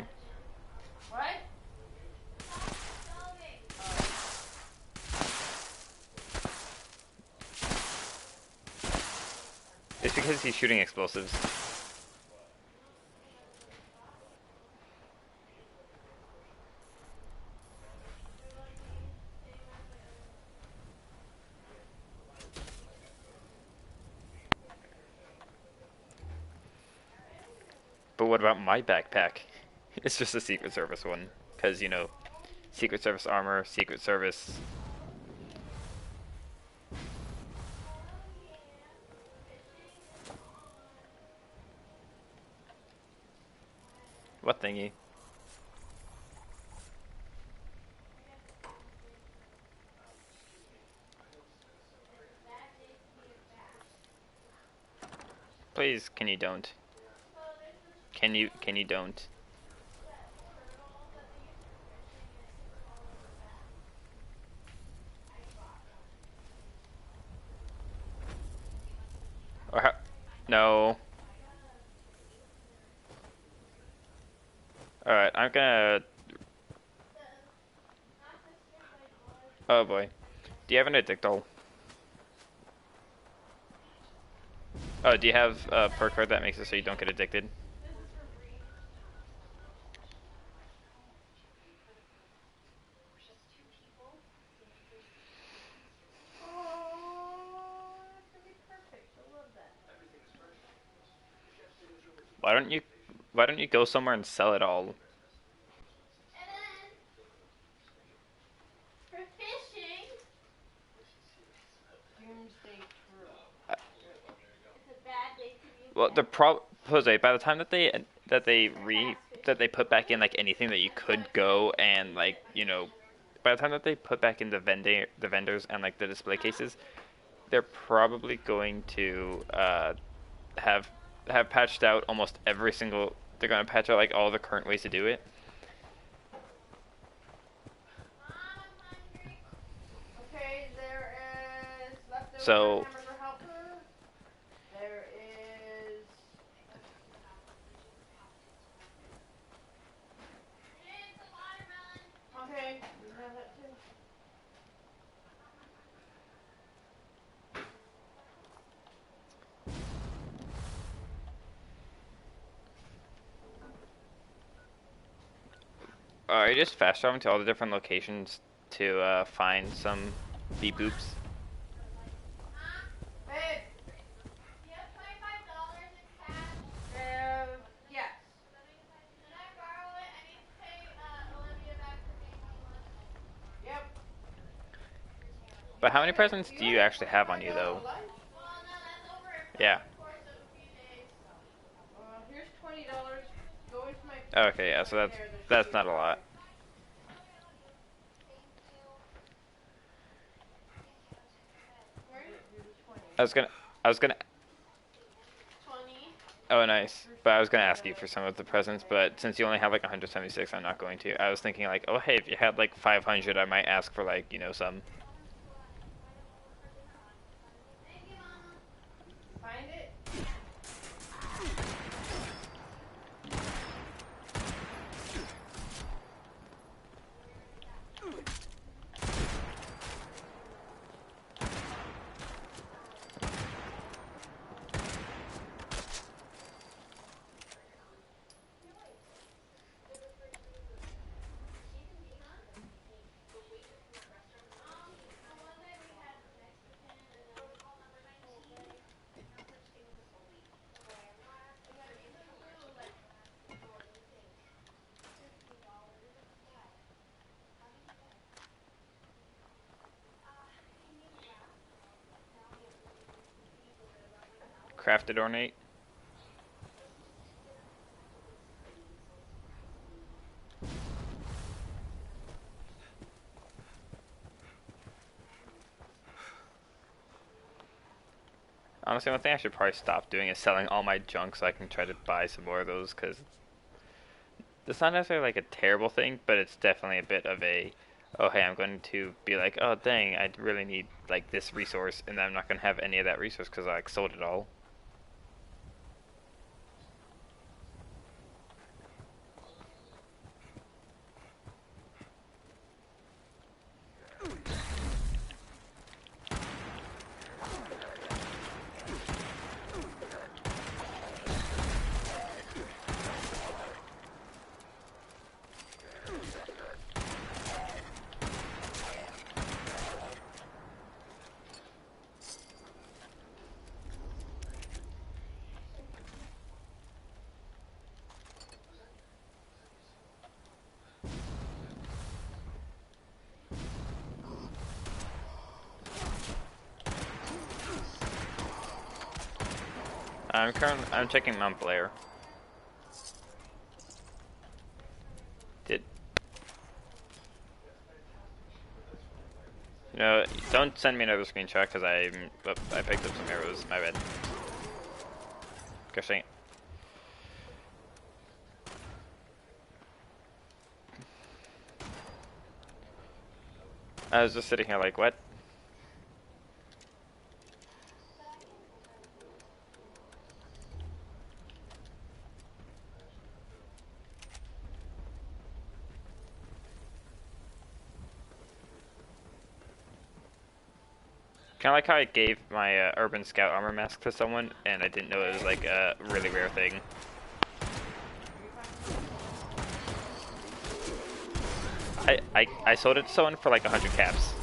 What? It's because he's shooting explosives. But what about my backpack? It's just a Secret Service one. Because, you know, Secret Service armor, Secret Service... What thingy? Please, can you don't? Can you don't? Or no. Alright, I'm gonna... Oh boy. Do you have an addictol? Oh, do you have a perk card that makes it so you don't get addicted? Why don't you go somewhere and sell it all? For fishing. Doomsday True. It's a bad day to be Well, Jose, by the time that they put back in like anything that you could go and like, you know, by the time that they put back in the vendors and like the display cases, they're probably going to have patched out almost every single. They're going to patch out like all the current ways to do it. Okay, there is leftover So- hamburger helper. There is okay, we have that too. Are you just fast traveling to all the different locations to find some beep boops? Babe. You have $25 in cash? Yes. Can I borrow it? I need to pay Olivia back for paying me lunch. Yep. But how many presents do you actually have on you, though? Well, no, that's over Yeah. the course of a few days. Here's $20. Go into my. Okay, yeah. So that's not a lot. I was gonna. 20. Oh, nice. But I was gonna ask you for some of the presents, but since you only have like 176, I'm not going to. I was thinking like, oh hey, if you had like 500, I might ask for like some. Find it. Crafted ornate. Honestly, one thing I should probably stop doing is selling all my junk so I can try to buy some more of those, because it's not necessarily like a terrible thing, but it's definitely a bit of a, oh hey, I'm going to be like, oh dang, I really need like this resource, and then I'm not going to have any of that resource because I like sold it all. I'm checking Mount Blair. No, don't send me another screenshot because I picked up some arrows. My bad. Gosh dang it. I was just sitting here like, what? Kind of like how I gave my Urban Scout armor mask to someone, and I didn't know it was like a really rare thing. I sold it to someone for like 100 caps.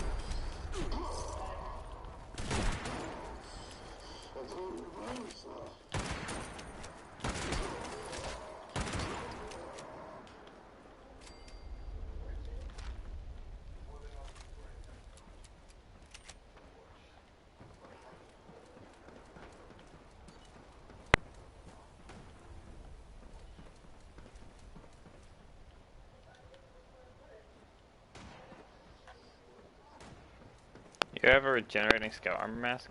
You have a regenerating Scout armor mask?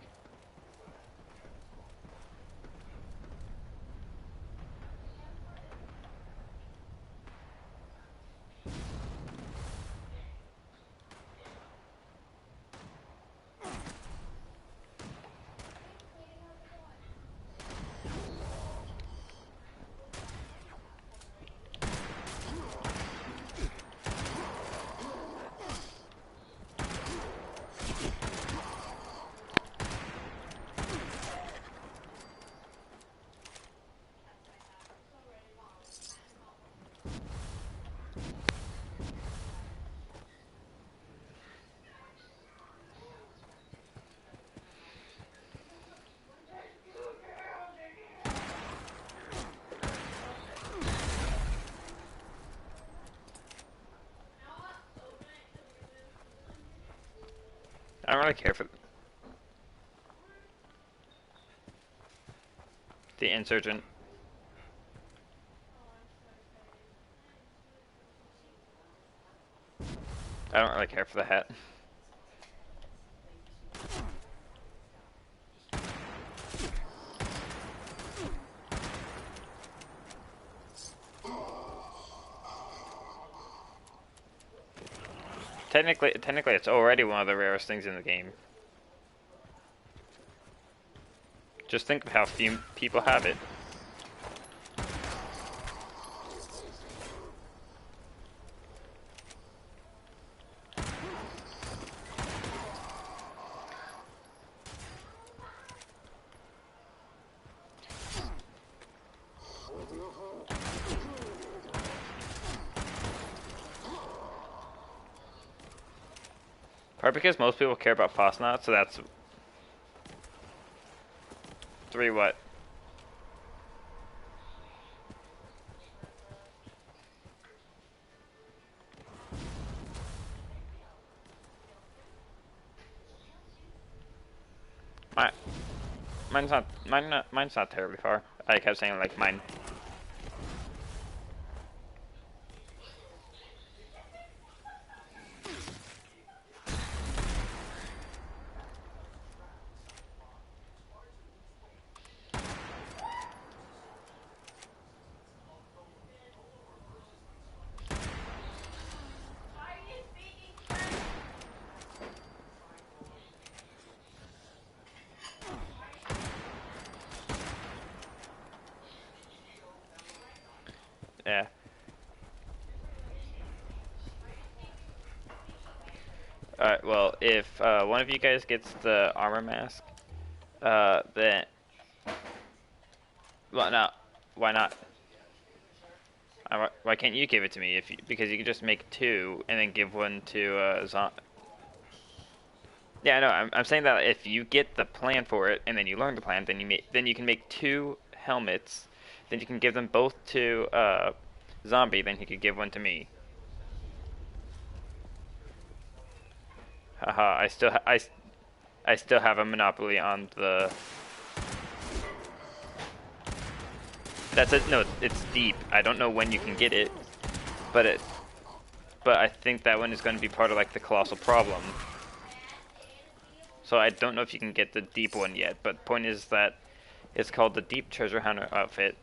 I don't really care for the insurgent. I don't really care for the hat. Technically, it's already one of the rarest things in the game. Just think of how few people have it. Probably because most people care about Fosnot, so that's 3 what? My, mine's not terribly far. I kept saying like mine. Yeah. Alright, well, if one of you guys gets the armor mask, then well, no, why not? Why can't you give it to me? Because you can just make 2 and then give one to Yeah, no, I'm saying that if you get the plan for it and then you learn the plan, then you can make 2 helmets. Then you can give them both to Zombie. Then he could give one to me. Haha, I still have a monopoly on the. That's it. No, it's deep. I don't know when you can get it, but I think that one is going to be part of like the colossal problem. So I don't know if you can get the deep one yet. But point is that it's called the Deep Treasure Hunter outfit.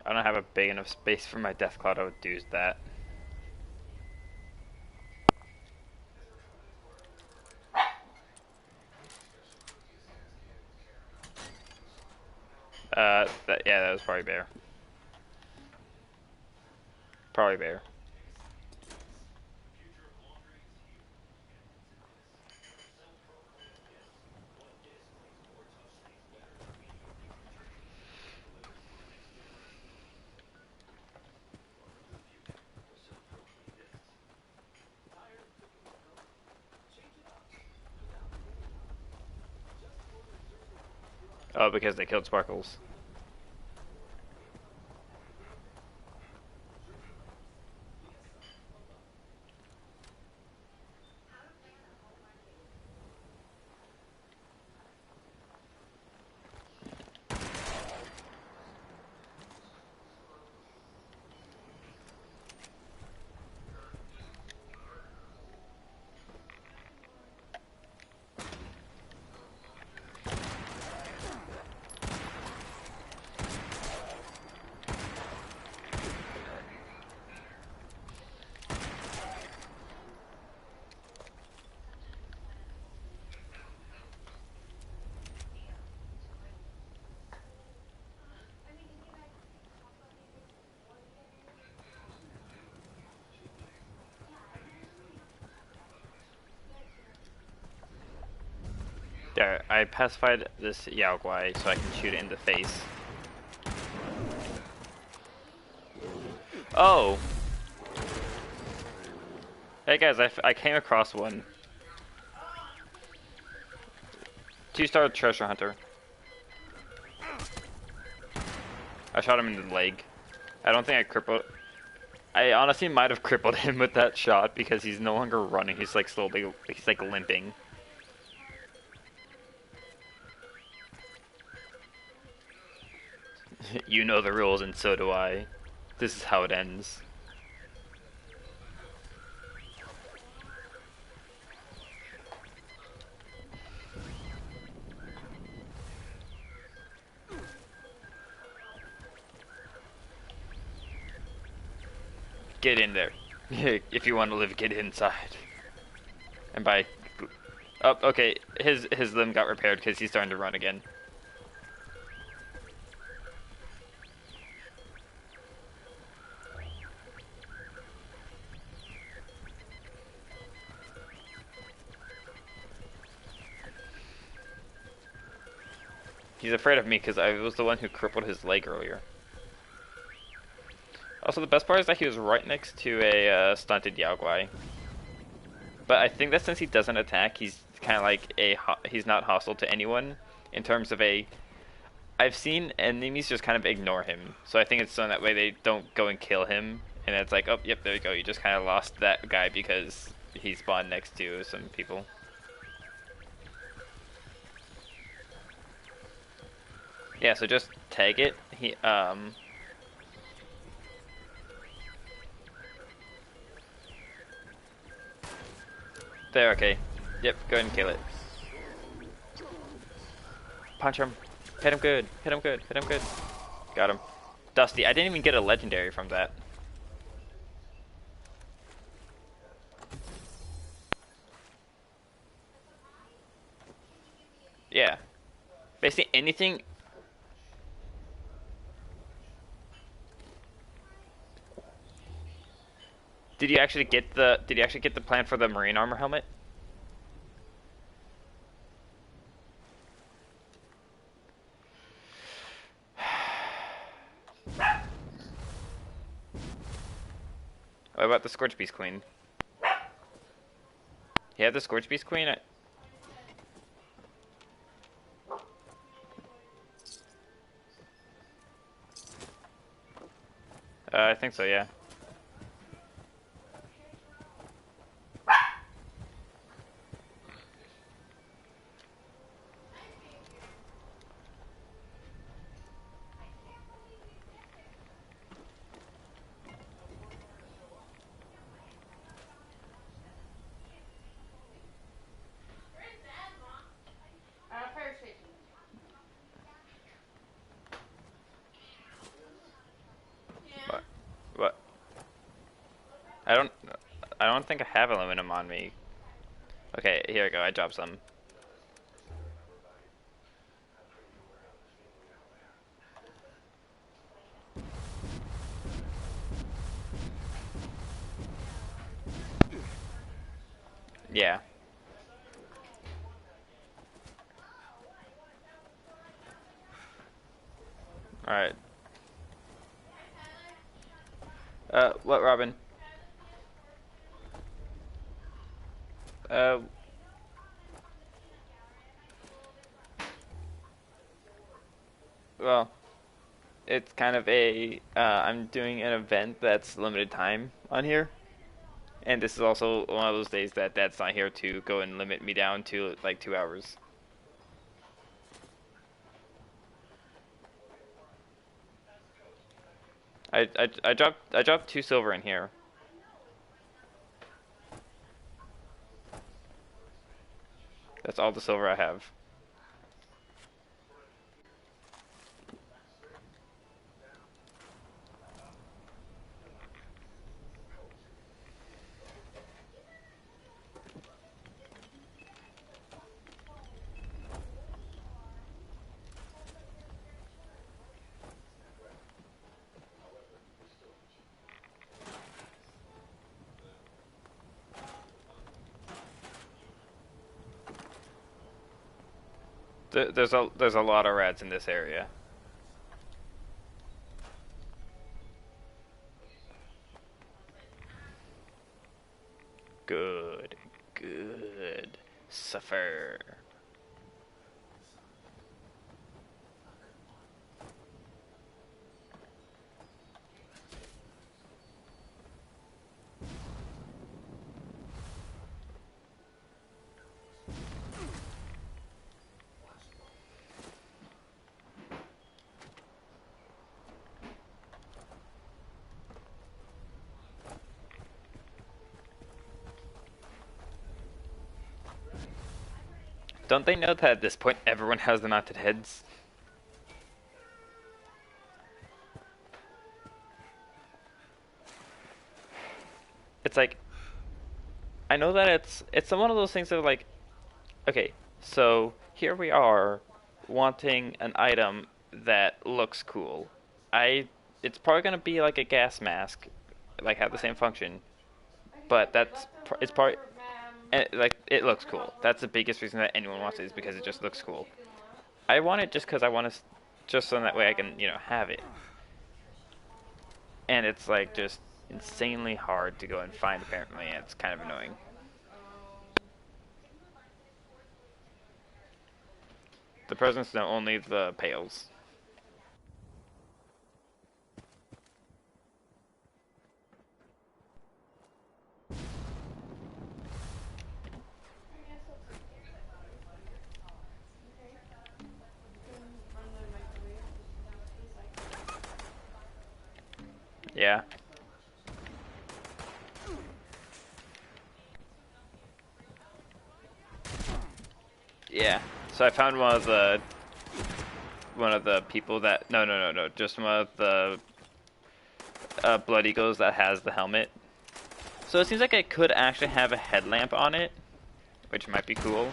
I don't have a big enough space for my Death Cloud. I would do that. Yeah, that was probably Bear. Probably Bear. Oh, because they killed Sparkles. There, I pacified this Yao Guai so I can shoot it in the face. Oh! Hey guys, I came across one. 2-star treasure hunter. I shot him in the leg. I don't think I crippled... I honestly might have crippled him with that shot because he's no longer running. He's like slowly... He's like limping. You know the rules and so do I. This is how it ends. Get in there. If you want to live, get inside. And by... Oh, okay. His limb got repaired because he's starting to run again. He's afraid of me because I was the one who crippled his leg earlier. Also, the best part is that he was right next to a stunted Yao Guai. But I think that since he doesn't attack, he's kind of like he's not hostile to anyone in terms of a... I've seen enemies just kind of ignore him. So I think it's so that way they don't go and kill him. And it's like, oh, yep, there you go. You just kind of lost that guy because he spawned next to some people. Yeah, so just tag it. There, okay. Yep, go ahead and kill it. Punch him. Hit him good. Hit him good. Hit him good. Got him. Dusty. I didn't even get a legendary from that. Yeah. Basically anything... Did you actually get the plan for the marine armor helmet? What about the Scorch Beast Queen? You have the Scorch Beast Queen? I think so, yeah. Fire station. Yeah. What? I don't think I have aluminum on me. Okay, here we go. I dropped some. Yeah. Alright. What, Robin? Well, it's kind of I'm doing an event that's limited time on here. And this is also one of those days that Dad's not here to go and limit me down to like 2 hours. I dropped 2 silver in here. That's all the silver I have. There's a lot of rats in this area. Good, good. Suffer. Don't they know that at this point everyone has the mounted heads? It's like, I know that it's one of those things that like, okay, so here we are wanting an item that looks cool. I It's probably gonna be like a gas mask, like have the same function, but it's probably and like it looks cool. That's the biggest reason that anyone wants it is because it just looks cool. I want it just because I want to, just so that way I can have it. And it's like just insanely hard to go and find apparently, and it's kind of annoying. The presents know only the pails. Yeah. Yeah. So I found one of the people that no, just one of the Blood Eagles that has the helmet. So it seems like it could actually have a headlamp on it, which might be cool.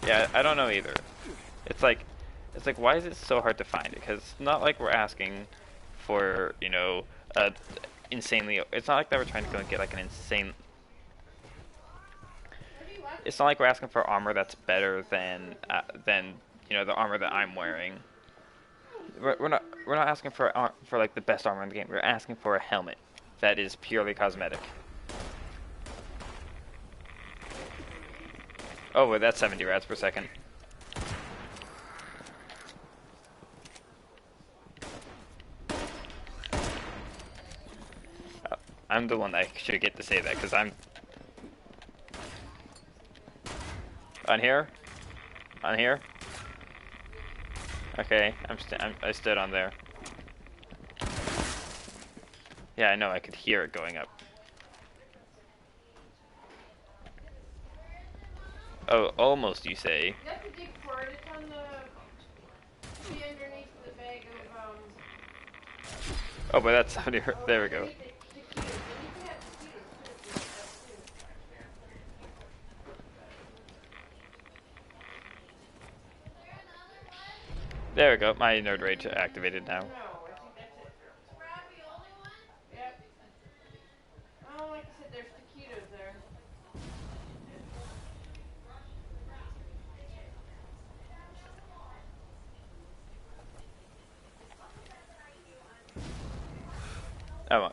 Yeah, I don't know either. It's like why is it so hard to find it? Because it's not like we're asking for, insanely. It's not like that we're trying to go and get like an insane. It's not like we're asking for armor that's better than the armor that I'm wearing. We're not asking for like the best armor in the game. We're asking for a helmet that is purely cosmetic. Oh, wait, that's 70 rats per second. I'm the one that should get to say that because I'm on here. On here. Okay, I stood on there. Yeah, I know. I could hear it going up. Oh, almost, you say? You have to dig for it. It's on the tree underneath the bag of Oh, but that's somebody. There we go. There we go. My nerd rage activated now. Like I said, there's taquitos there. Oh.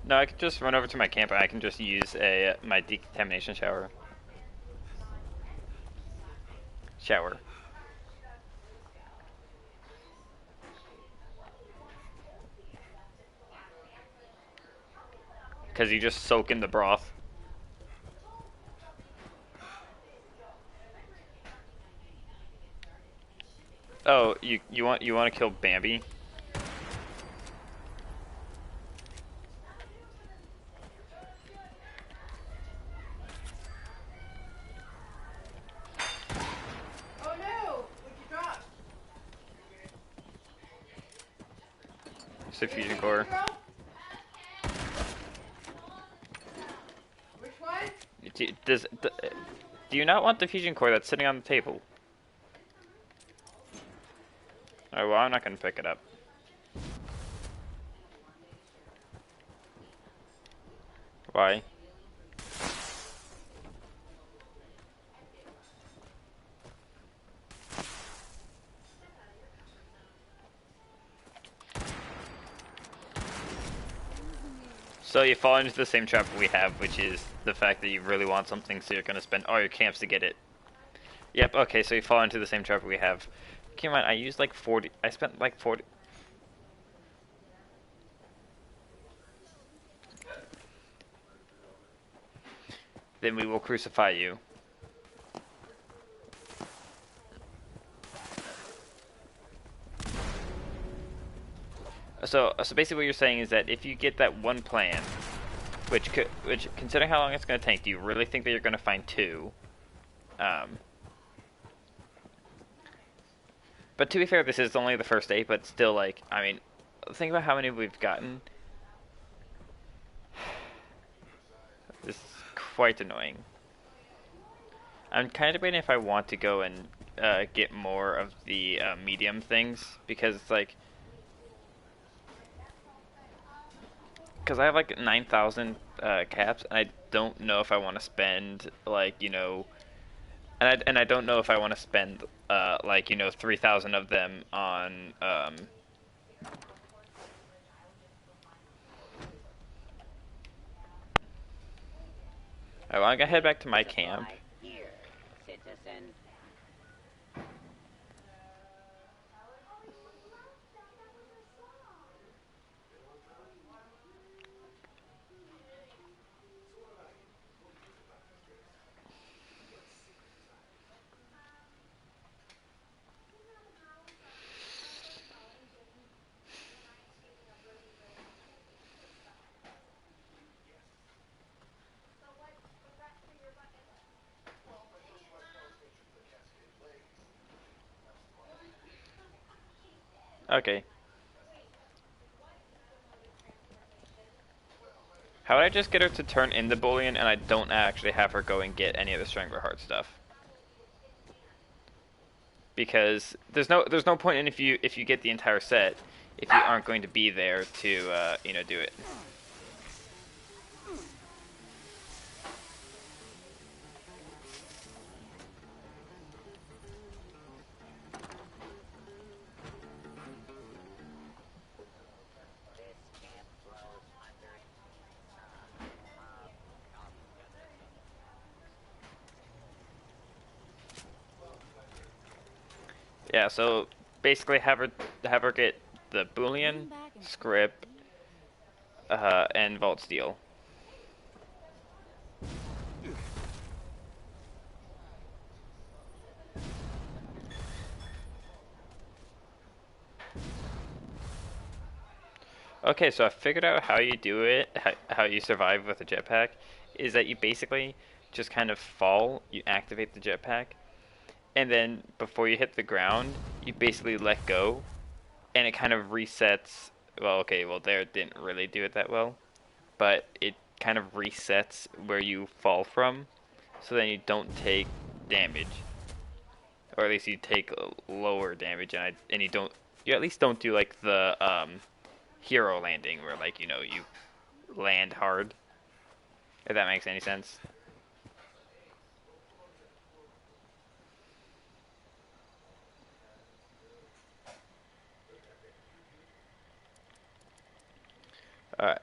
No, I could just run over to my camp and I can just use my decontamination shower. Because you just soak in the broth. Oh, you want to kill Bambi? Oh no! What'd you drop? It's a fusion core. Which one? Do you not want the fusion core that's sitting on the table? Oh, well, I'm not going to pick it up. Why? So you fall into the same trap we have, which is the fact that you really want something, so you're gonna spend all your camps to get it. Yep, okay, so you fall into the same trap we have. Keep in mind, I used like 40, I spent like 40. Then we will crucify you. So basically what you're saying is that if you get that one plan, which considering how long it's going to take, do you really think that you're going to find two? But to be fair, this is only the first day, but still, like, I mean, think about how many we've gotten. This is quite annoying. I'm kind of debating if I want to go and get more of the medium things, because it's like, because I have like 9,000 caps, and I don't know if I want to spend like, you know, and I don't know if I want to spend like, you know, 3,000 of them on oh, I'm gonna head back to my camp. Here, citizen. Okay. How would I just get her to turn in the bullion, and I don't actually have her go and get any of the Stranglerheart stuff? Because there's no point in if you get the entire set if you aren't going to be there to you know, do it. Yeah, so basically have her get the Boolean, Script, and Vault Steel. Okay, so I figured out how you do it, how you survive with a jetpack, is that you basically just kind of fall, you activate the jetpack, and then before you hit the ground, you basically let go, and it kind of resets. Well, okay, well there it didn't really do it that well, but it kind of resets where you fall from, so then you don't take damage, or at least you take lower damage, and you at least don't do like the hero landing where, like, you know, you land hard. If that makes any sense. Alright.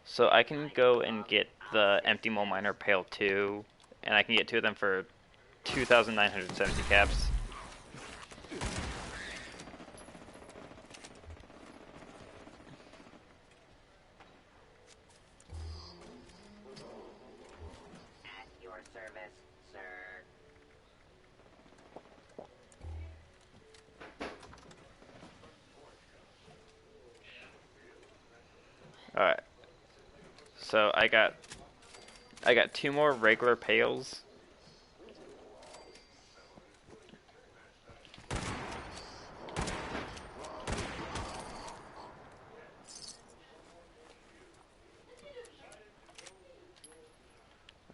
So I can go and get the Empty Mole Miner Pale 2, and I can get two of them for 2,970 caps. At your service, sir. Alright. So I got two more regular pails.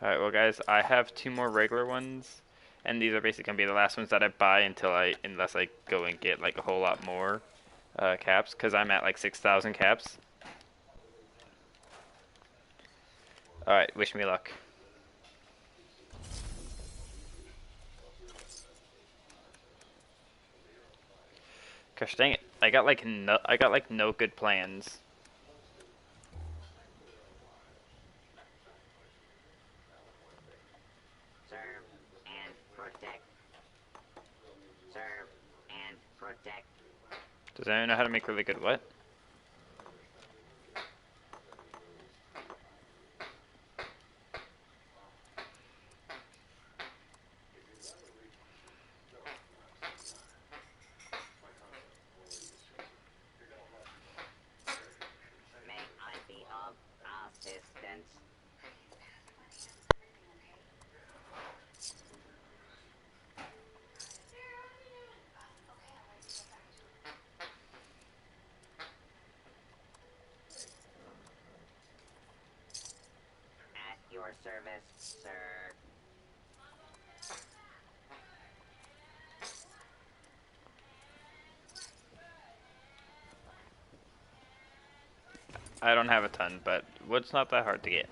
Alright, well guys, I have two more regular ones, and these are basically gonna be the last ones that I buy unless I go and get like a whole lot more caps, because I'm at like 6,000 caps. Alright, wish me luck. Gosh dang it. I got like no good plans. Serve and protect. Serve and protect. Does anyone know how to make really good what? May I be of assistance? At your service, sir. I don't have a ton, but wood's not that hard to get.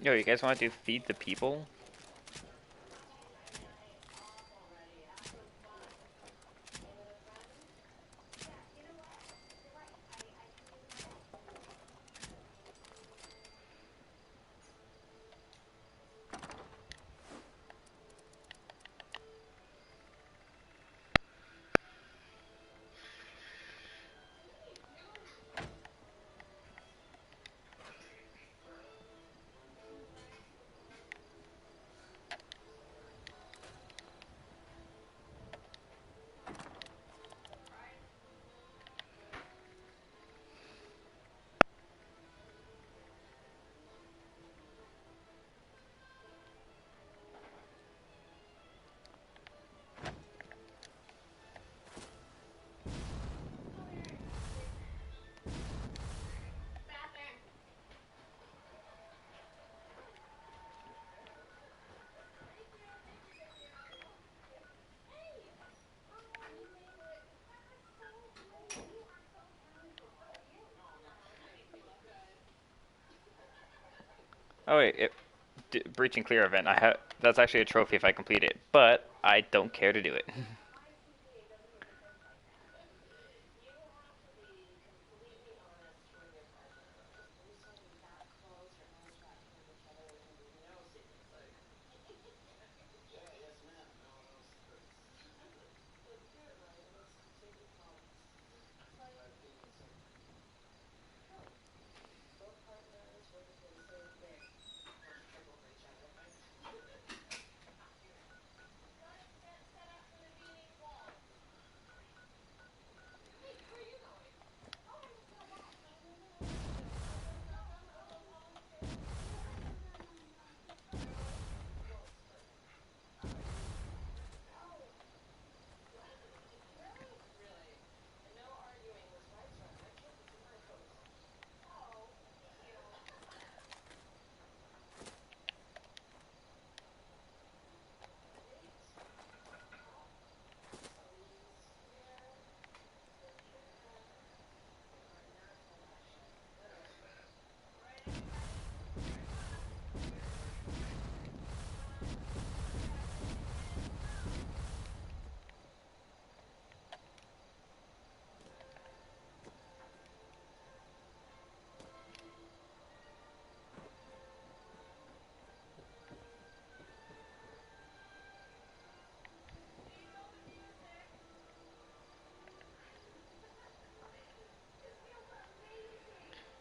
Yo, you guys want to do feed the people? Oh wait, breaching clear event. I have that's actually a trophy if I complete it, but I don't care to do it.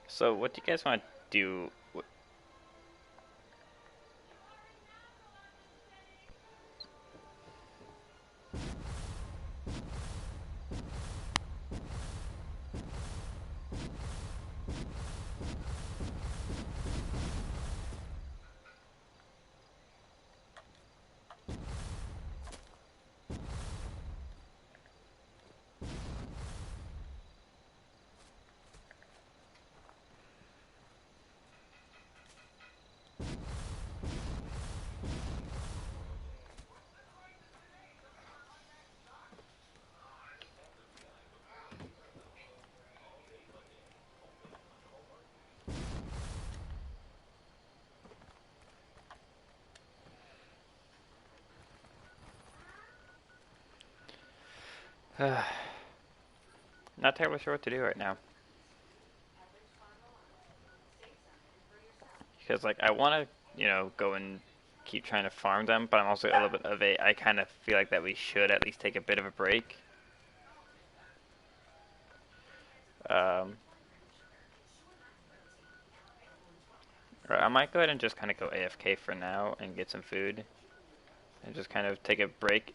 So what do you guys want to do? Not terribly sure what to do right now. Because, like, I want to, go and keep trying to farm them, but I'm also a little bit of a, I kind of feel like that we should at least take a bit of a break. Right, I might go ahead and just kind of go AFK for now and get some food. And just kind of take a break